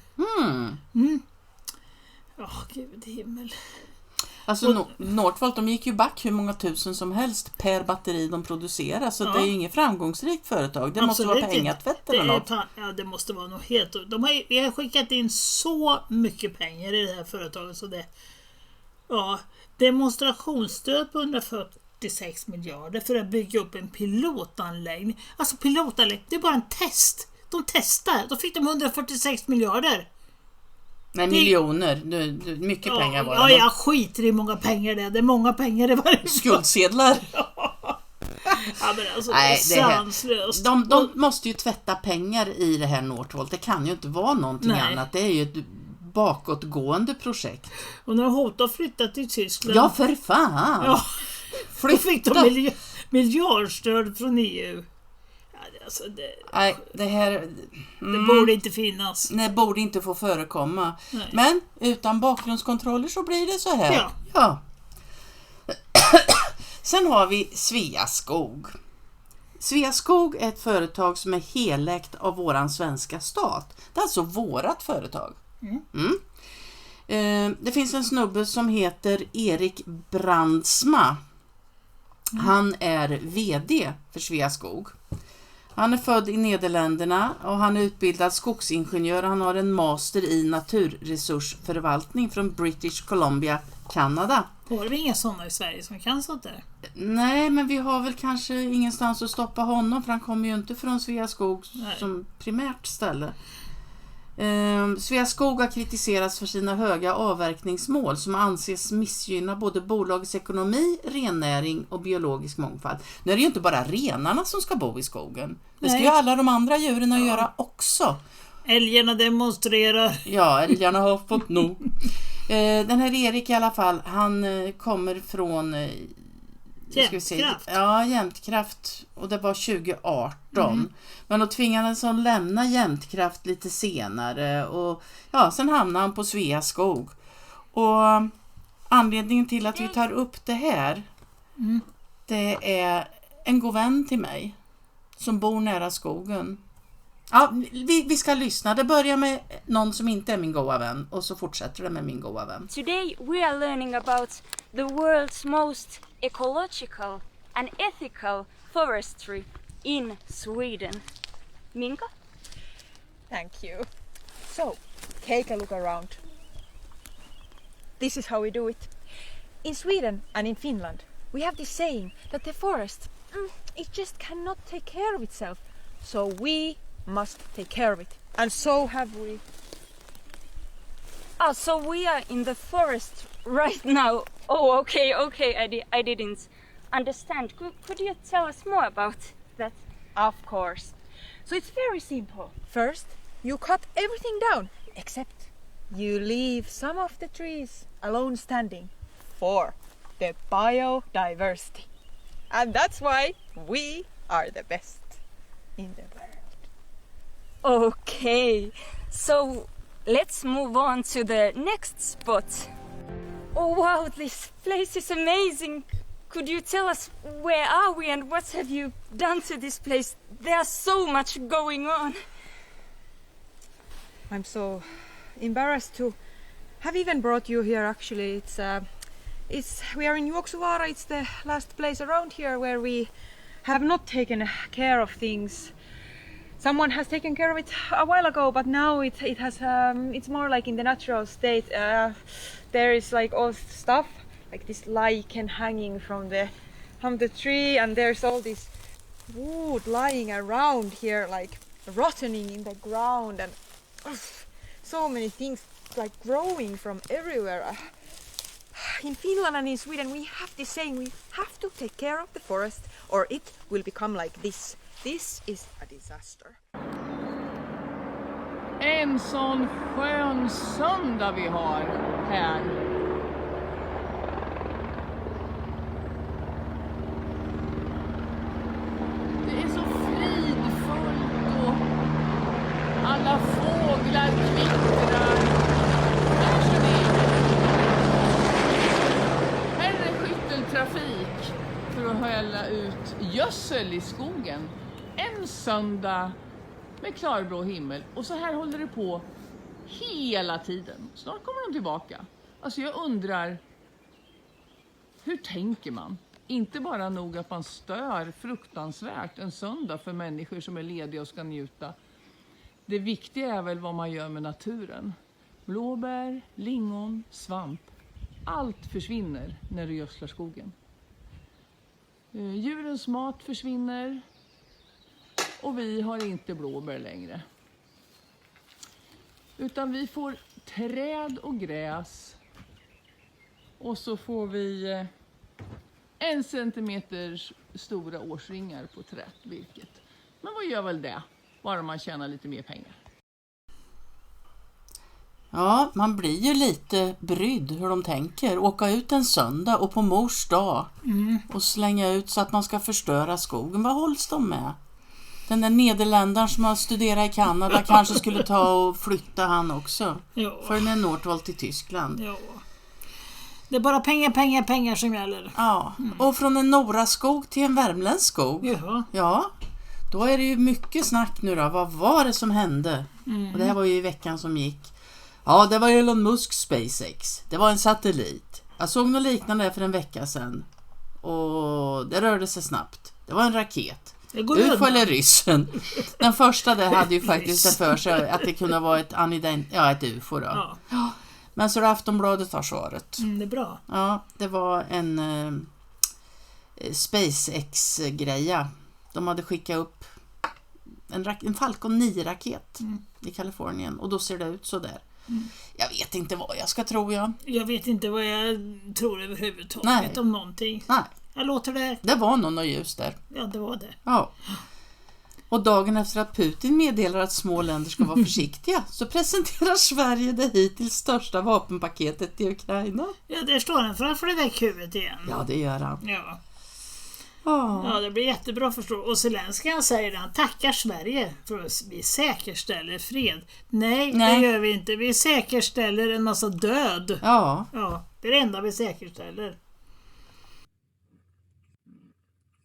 Gud himmel. Alltså Northvolt, de gick ju back hur många tusen som helst per batteri de producerar, så det är ju inget framgångsrikt företag. Det måste vara pengatvätt eller något. Ja, det måste vara något helt. Vi har skickat in så mycket pengar i det här företaget så det... Ja, demonstrationsstöd på 146 miljarder för att bygga upp en pilotanläggning. Alltså pilotanläggning, det är bara en test. De testar, då fick de 146 miljarder. Nej, miljoner. Mycket pengar var det. Ja, jag skiter i många pengar det. Det är många pengar det var. Skuldsedlar. Ja, men alltså, nej, det är sanslöst. De måste ju tvätta pengar i det här Northvolt. Det kan ju inte vara någonting annat. Det är ju ett bakåtgående projekt. Och när de hotar att flytta till Tyskland. Ja, för fan. Ja, då fick de miljardstöd från EU. Alltså det här... Det borde inte finnas. Det borde inte få förekomma. Nej. Men utan bakgrundskontroller så blir det så här. Ja. Sen har vi Sveaskog. Sveaskog är ett företag som är helägt av våran svenska stat. Det är alltså vårat företag. Det finns en snubbe som heter Erik Brandsma. Han är vd för Sveaskog. Han är född i Nederländerna och han är utbildad skogsingenjör. Han har en master i naturresursförvaltning från British Columbia, Kanada. Har vi inga sådana i Sverige som kan sånt där? Nej, men vi har väl kanske ingenstans att stoppa honom, för han kommer ju inte från Sveaskog som primärt ställe. Sveaskog har kritiserats för sina höga avverkningsmål som anses missgynna både bolagets ekonomi, rennäring och biologisk mångfald. Nu är det ju inte bara renarna som ska bo i skogen. Det ska ju alla de andra djuren göra också. Älgarna demonstrerar. Ja, älgarna har fått nog. Den här Erik i alla fall, han kommer från Jämtkraft. Ja, Jämtkraft. Och det var 2018. Men då tvingades han lämna Jämtkraft lite senare. Och sen hamnade han på Sveaskog. Och anledningen till att vi tar upp det här, det är en god vän till mig som bor nära skogen. Ja, vi ska lyssna. Det börjar med någon som inte är min goda vän och så fortsätter det med min goda vän. Today we are learning about the world's most ecological and ethical forestry in Sweden. Minka? Thank you. So, take a look around. This is how we do it. In Sweden and in Finland, we have this saying that the forest, it just cannot take care of itself. So we must take care of it. And so have we. So we are in the forest right now. Oh, okay, I didn't understand. Could you tell us more about that? Of course. So it's very simple. First, you cut everything down, except you leave some of the trees alone standing for the biodiversity. And that's why we are the best in the world. Okay, so let's move on to the next spot. Oh wow, this place is amazing. Could you tell us where are we and what have you done to this place? There's so much going on. I'm so embarrassed to have even brought you here. Actually, we are in Juoksuvaara. It's the last place around here where we have not taken care of things. Someone has taken care of it a while ago, but now it has it's more like in the natural state. There is like all stuff like this lichen hanging from the tree, and there's all this wood lying around here, like rotting in the ground, and so many things like growing from everywhere. In Finland and in Sweden we have this saying, we have to take care of the forest or it will become like this. This is a disaster. En sån skön söndag vi har här. gödsel i skogen. En söndag med klarblå himmel. Och så här håller det på hela tiden. Snart kommer de tillbaka. Alltså jag undrar, hur tänker man? Inte bara nog att man stör fruktansvärt en söndag för människor som är lediga och ska njuta. Det viktiga är väl vad man gör med naturen. Blåbär, lingon, svamp. Allt försvinner när du gödslar skogen. Djurens mat försvinner och vi har inte blåbär längre. Utan vi får träd och gräs och så får vi 1 centimeter stora årsringar på trädvirket. Men vad gör väl det? Bara man tjänar lite mer pengar. Ja, man blir ju lite brydd hur de tänker. Åka ut en söndag och på mors dag och slänga ut så att man ska förstöra skogen. Vad hålls de med? Den där nederländaren som har studerat i Kanada kanske skulle ta och flytta han också. Ja. För en Nordvolt till Tyskland. Ja. Det är bara pengar som gäller. Ja, och från en Noraskog till en Värmlandsskog. Jaha. Ja, då är det ju mycket snack nu då. Vad var det som hände? Och det här var ju i veckan som gick. Ja, det var Elon Musk SpaceX. Det var en satellit. Jag såg något liknande för en vecka sedan. Och det rörde sig snabbt. Det var en raket. UFO eller ryssen. Den första där hade ju faktiskt det för sig att det kunde vara ett UFO då. Ja. Men så Aftonbladet har svaret. Det är bra. Ja, det var en SpaceX-greja. De hade skickat upp en Falcon 9-raket i Kalifornien. Och då ser det ut så där. Jag vet inte vad jag ska tro, jag. Jag vet inte vad jag tror överhuvudtaget. Nej. Om någonting. Nej. Jag låter det. Det var någon ljus där. Ja, det var det. Ja. Och dagen efter att Putin meddelar att små länder ska vara försiktiga så presenterar Sverige det hittills största vapenpaketet i Ukraina. Ja, där står han framför det där kuvet igen. Ja, det gör han. Ja. Oh. Ja, det blir jättebra förstå. Och Zelenskyj säger att han tackar Sverige för att vi säkerställer fred. Nej, det gör vi inte. Vi säkerställer en massa död. Ja. Ja, det är det enda vi säkerställer.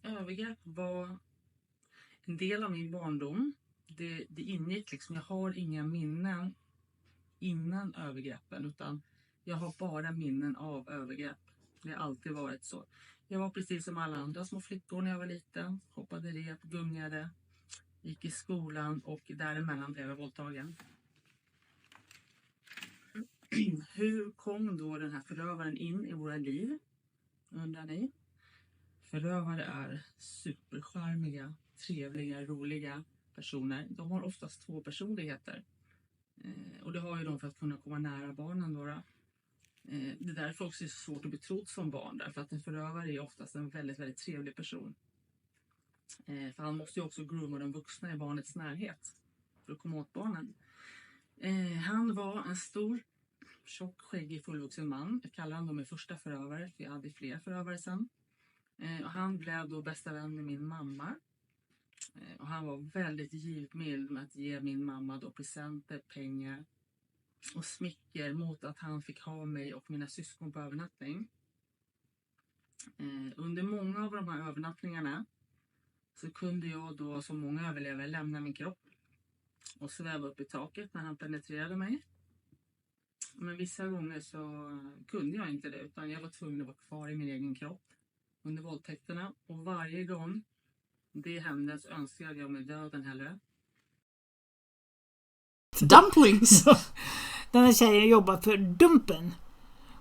Övergrepp var en del av min barndom. Det ingick liksom, jag har inga minnen innan övergreppen utan jag har bara minnen av övergrepp. Det har alltid varit så. Jag var precis som alla andra små flickor när jag var liten. Hoppade rep, gungade, gick i skolan och däremellan blev jag våldtagen. Hur kom då den här förövaren in i våra liv? Undrar ni? Förövare är supercharmiga, trevliga, roliga personer. De har oftast 2 personligheter. Och det har ju de för att kunna komma nära barnen då. Det är därför också är svårt att bli trodd som barn. Därför att en förövare är oftast en väldigt, väldigt trevlig person. För han måste ju också grooma de vuxna i barnets närhet. För att komma åt barnen. Han var en stor, tjock, skäggig, fullvuxen man. Jag kallar honom min första förövare. För jag hade fler förövare sen. Och han blev då bästa vän med min mamma. Och han var väldigt givmild med att ge min mamma då presenter, pengar och smicker mot att han fick ha mig och mina syskon på övernattning. Under många av de här övernattningarna så kunde jag då som många överlevare lämna min kropp och sväva upp i taket när han penetrerade mig. Men vissa gånger så kunde jag inte det utan jag var tvungen att vara kvar i min egen kropp under våldtäkterna. Och varje gång det hände så önskade jag mig döden hellre. Dumplings! Den här tjejen jobbar för Dumpen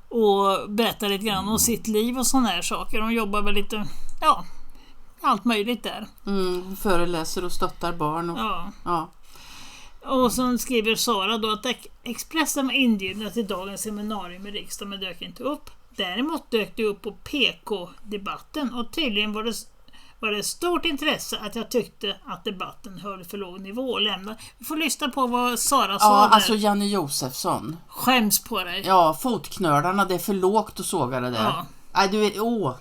och berättar lite grann om sitt liv och såna här saker. De jobbar väl lite, ja, allt möjligt där. Föreläser och stöttar barn. Och, ja. Och så skriver Sara då att Expressen var inbjudna till dagens seminarium i riksdagen men dök inte upp. Däremot dök det upp på PK-debatten och tydligen var det stort intresse att jag tyckte att debatten höll för låg nivå och lämnade. Vi får lyssna på vad Sara sa där. Alltså Janne Josefsson. Skäms på dig. Ja, fotknölarna, det är för lågt att såga det där. Ja. Nej, du är,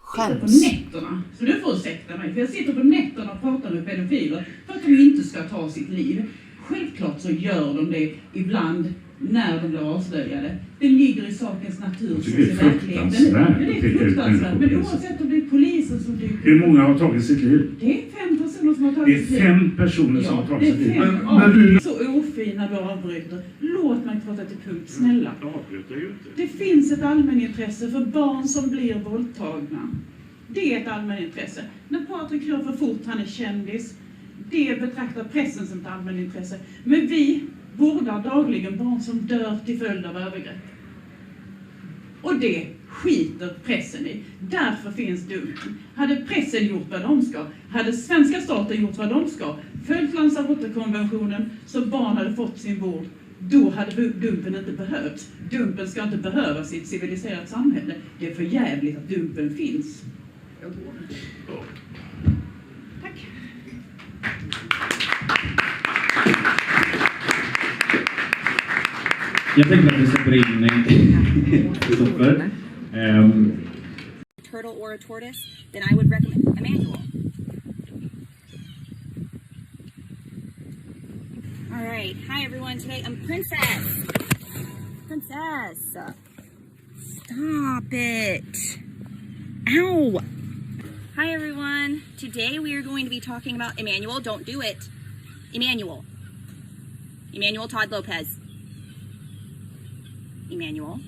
skäms. På nätterna, så du får ursäkta mig, för jag sitter på nätterna och pratar med pedofiler för att de inte ska ta sitt liv. Självklart så gör de det ibland när de blir avslöjade. Det ligger i sakens natur. Det är fruktansvärt. Det är fruktansvärt. Men oavsett om det är polisen som dyker. Hur många har tagit sitt liv? Det är 5 personer som har tagit sitt liv. Det är 5 personer som har tagit sitt liv. Men så ofina du avbryter. Låt mig prata till punkt, snälla. Det finns ett allmänintresse för barn som blir våldtagna. Det är ett allmänintresse. När Patrik kör för fort, han är kändis. Det betraktar pressen som ett allmänintresse. Men vi vårdar dagligen barn som dör till följd av övergrepp. Och det skiter pressen i. Därför finns Dumpen. Hade pressen gjort vad de ska, hade svenska staten gjort vad de ska, följt Lanzarote-konventionen så barn hade fått sin vård, då hade Dumpen inte behövts. Dumpen ska inte behövas i ett civiliserat samhälle. Det är för jävligt att Dumpen finns. Tack. Jag tänkte att vi släpper in Kristoffer. Turtle or a tortoise, then I would recommend Emmanuel. All right, hi everyone. Today I'm Princess. Stop it. Ow. Hi everyone. Today we are going to be talking about Emmanuel. Don't do it. Emmanuel Todd Lopez. Emmanuel.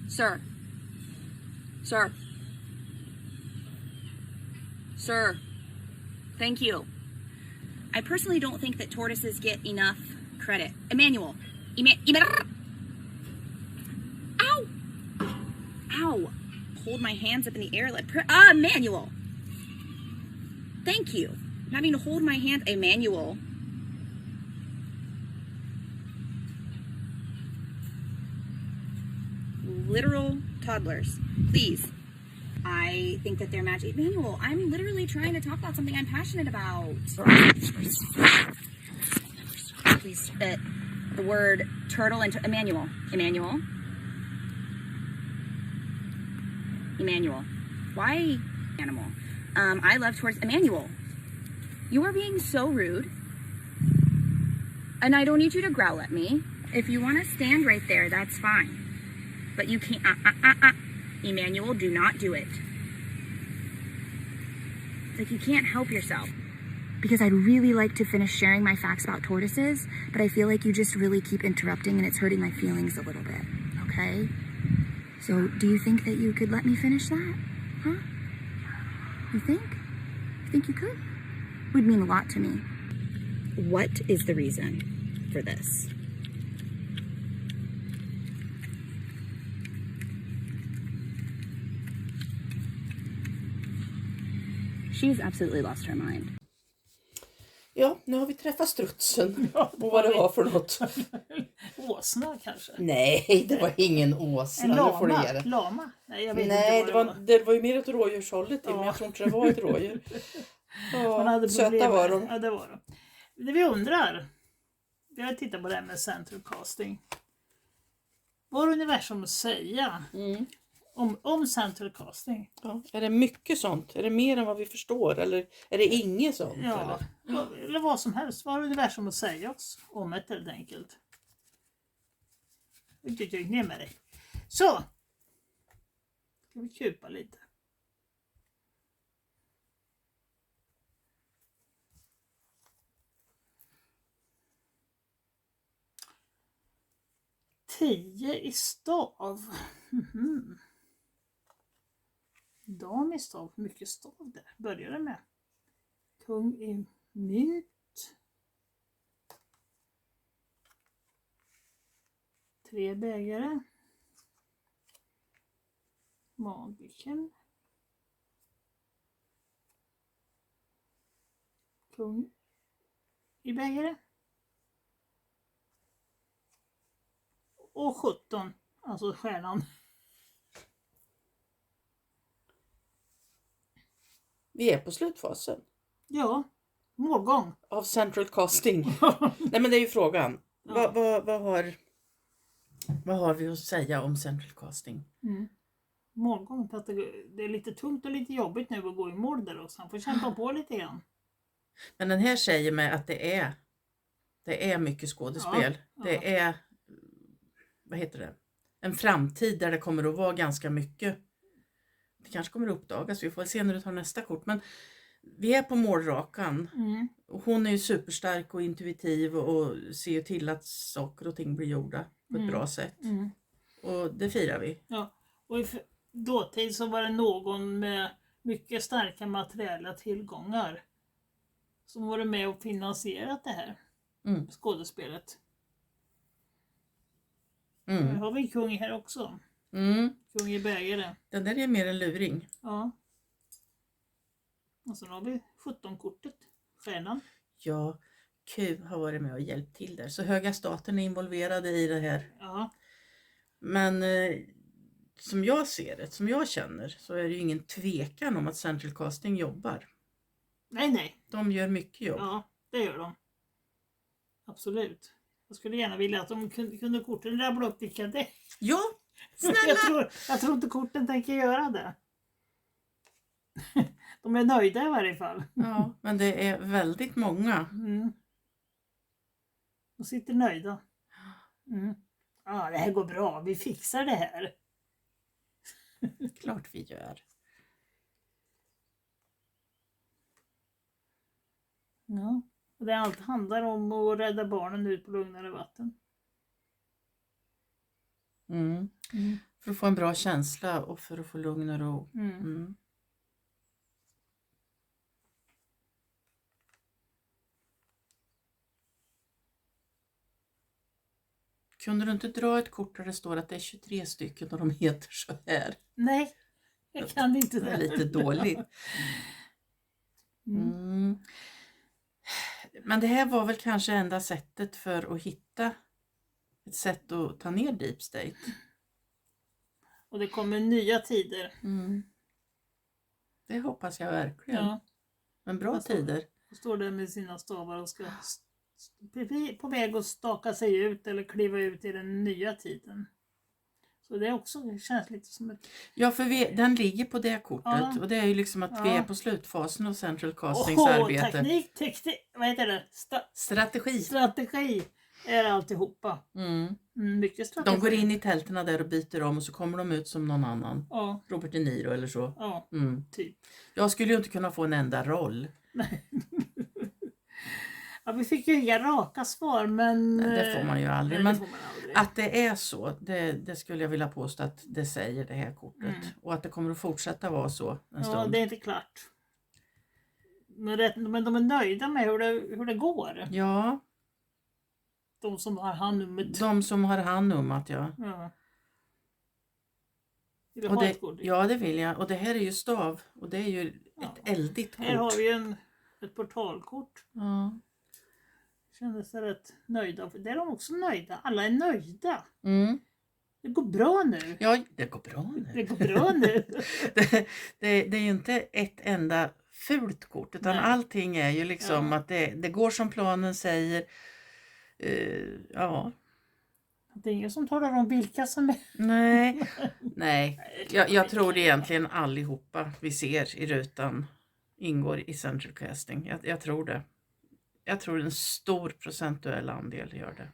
Sir. Thank you. I personally don't think that tortoises get enough credit. Emmanuel. Ow. Hold my hands up in the air. Emmanuel. Thank you. I'm having to hold my hand. Emmanuel. Literal toddlers. Please. I think that they're magic. Emmanuel, I'm literally trying to talk about something I'm passionate about. Please. The word turtle and Emmanuel. Why animal? I love towards Emmanuel. You are being so rude. And I don't need you to growl at me. If you want to stand right there, that's fine. But you can't. Emmanuel, do not do it. It's like you can't help yourself. Because I'd really like to finish sharing my facts about tortoises, but I feel like you just really keep interrupting and it's hurting my feelings a little bit. Okay? So, do you think that you could let me finish that? Huh? You think? You think you could? It would mean a lot to me. What is the reason for this? She's absolutely lost her mind. Ja, nu har vi träffat strutsen. Och vad det var för något. Åsna kanske? Nej, det var ingen åsna. En lama? Nej, jag vet Nej, inte vad det var ju mer ett rådjurshållet till, men jag tror inte det var ett rådjur. Ja, söta var de. Ja, det var de. Det vi undrar, vi har tittat på det här med central casting. Vad har universum att säga om central casting? Ja, är det mycket sånt? Är det mer än vad vi förstår? Eller är det inget sånt? Ja, eller vad som helst. Vad har universum att säga oss om det helt enkelt? Ner med dig. Så! Ska vi kupa lite. Tio i stav. Dam i stav. Mycket stav där. Börjar det med. Kung i mynt. 3 bägare. Magiken. Kung i bägare. Och 17. Alltså stjärnan. Vi är på slutfasen. Ja, målgång. Av central casting. Nej, men det är ju frågan. Vad har vi att säga om central casting? Målgång. För att det är lite tungt och lite jobbigt nu att gå i mål där också. Han får kämpa på lite grann. Men den här säger mig att det är mycket skådespel. Ja. Det är, vad heter det? En framtid där det kommer att vara ganska mycket. Det kanske kommer att uppdagas. Vi får se när du tar nästa kort. Men vi är på målrakan. Och hon är ju superstark och intuitiv och ser ju till att saker och ting blir gjorda på ett bra sätt. Och det firar vi. Ja, och i dåtid så var det någon med mycket starka materiella tillgångar som var med och finansierat det här skådespelet. Nu har vi en kung här också. Kung i bägare. Den där är mer en luring. Ja. Och sen har vi 17-kortet. Stjärnan. Ja, Q har varit med och hjälpt till där. Så höga staten är involverade i det här. Ja. Men som jag ser det, som jag känner, så är det ju ingen tvekan om att Central Casting jobbar. Nej. De gör mycket jobb. Ja, det gör de. Absolut. Jag skulle gärna vilja att de kunde korten rabbla upp vilka det är. Ja, snälla! Jag tror inte korten tänker göra det. De är nöjda i varje fall. Ja, men det är väldigt många. De sitter nöjda. Ja, det här går bra. Vi fixar det här. Klart vi gör. Ja, och det allt handlar om att rädda barnen ut på lugnare vatten. För att få en bra känsla och för att få lugn och ro. Kunde du inte dra ett kort där det står att det är 23 stycken och de heter så här? Nej, jag kan inte det. Är lite dåligt. Men det här var väl kanske enda sättet för att hitta ett sätt att ta ner Deep State. Och det kommer nya tider. Det hoppas jag verkligen. Ja. Men bra tider. Står där med sina stavar och ska på väg att staka sig ut eller kliva ut i den nya tiden. Så det också känns lite som ett... Ja, för den ligger på det kortet. Och det är ju liksom att vi är på slutfasen av Central Castings arbete. Teknik, vad heter det? Strategi. Strategi är alltihopa. Mycket strategi. De går in i tälterna där och byter om och så kommer de ut som någon annan. Ja. Robert De Niro eller så. Ja, typ. Jag skulle ju inte kunna få en enda roll. Ja, vi fick ju inga raka svar, men... Det får man ju aldrig. Nej, men att det är så, det skulle jag vilja påstå att det säger det här kortet. Och att det kommer att fortsätta vara så en stund. Ja, det är inte klart. Men de är nöjda med hur det går. Ja. De som har handnumret. De som har handnumret, ja. Vill du ha ett kort? Ja, det vill jag. Och det här är ju stav. Och det är ju ett eldigt kort. Här har vi ett portalkort. Ja. Kändes rätt nöjda. Där är de också nöjda. Alla är nöjda. Det går bra nu. Ja, det går bra nu. Det går bra nu. det är ju inte ett enda fult kort. Utan allting är ju liksom att det går som planen säger. Ja. Det är ingen som talar om vilka som är... Nej. Jag tror egentligen allihopa vi ser i rutan ingår i Central Casting. Jag tror det. Jag tror en stor procentuell andel gör det.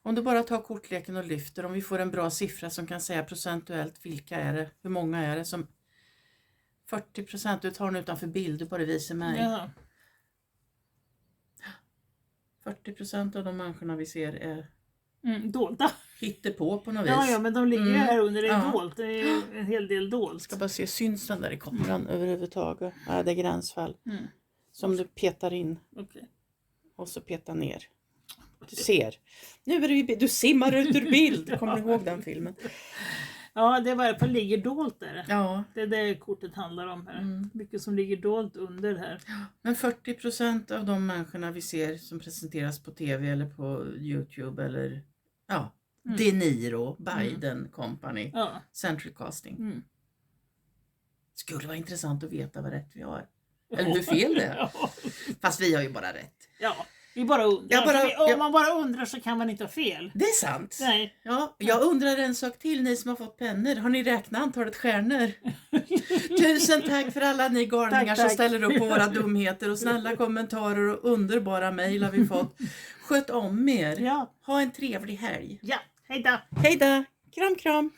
Om du bara tar kortleken och lyfter, om vi får en bra siffra som kan säga procentuellt vilka är det, hur många är det som 40%, du tar den utanför bild, du bara visar mig. Ja. 40% av de människorna vi ser är dolda. Hittepå på något vis. Ja, men de ligger ju här under det dolt. Det är ju en hel del dolt. Ska bara se, syns den där i kameran överhuvudtaget? Ja, det är gränsfall. Som du petar in. Och så petar ner. Du ser. Nu är du simmar ut ur bild. Kommer du ihåg den filmen? Ja, det är varje fall ligger dolt där. Ja. Det är det kortet handlar om här. Mycket som ligger dolt under här. Men 40% av de människorna vi ser som presenteras på tv eller på YouTube eller De Niro, Biden Company, Central Casting. Skulle vara intressant att veta vad rätt vi har. Eller hur fel det är. Fast vi har ju bara rätt. Ja. Vi bara undrar. Om man bara undrar så kan man inte ha fel. Det är sant. Nej. Ja, jag undrar en sak till, ni som har fått pennor. Har ni räknat antalet stjärnor? Tusen tack för alla ni galningar som ställer upp på våra dumheter. Och snälla kommentarer och underbara mejl har vi fått. Sköt om er. Ja. Ha en trevlig helg. Ja, hej då. Hej då. Kram, kram.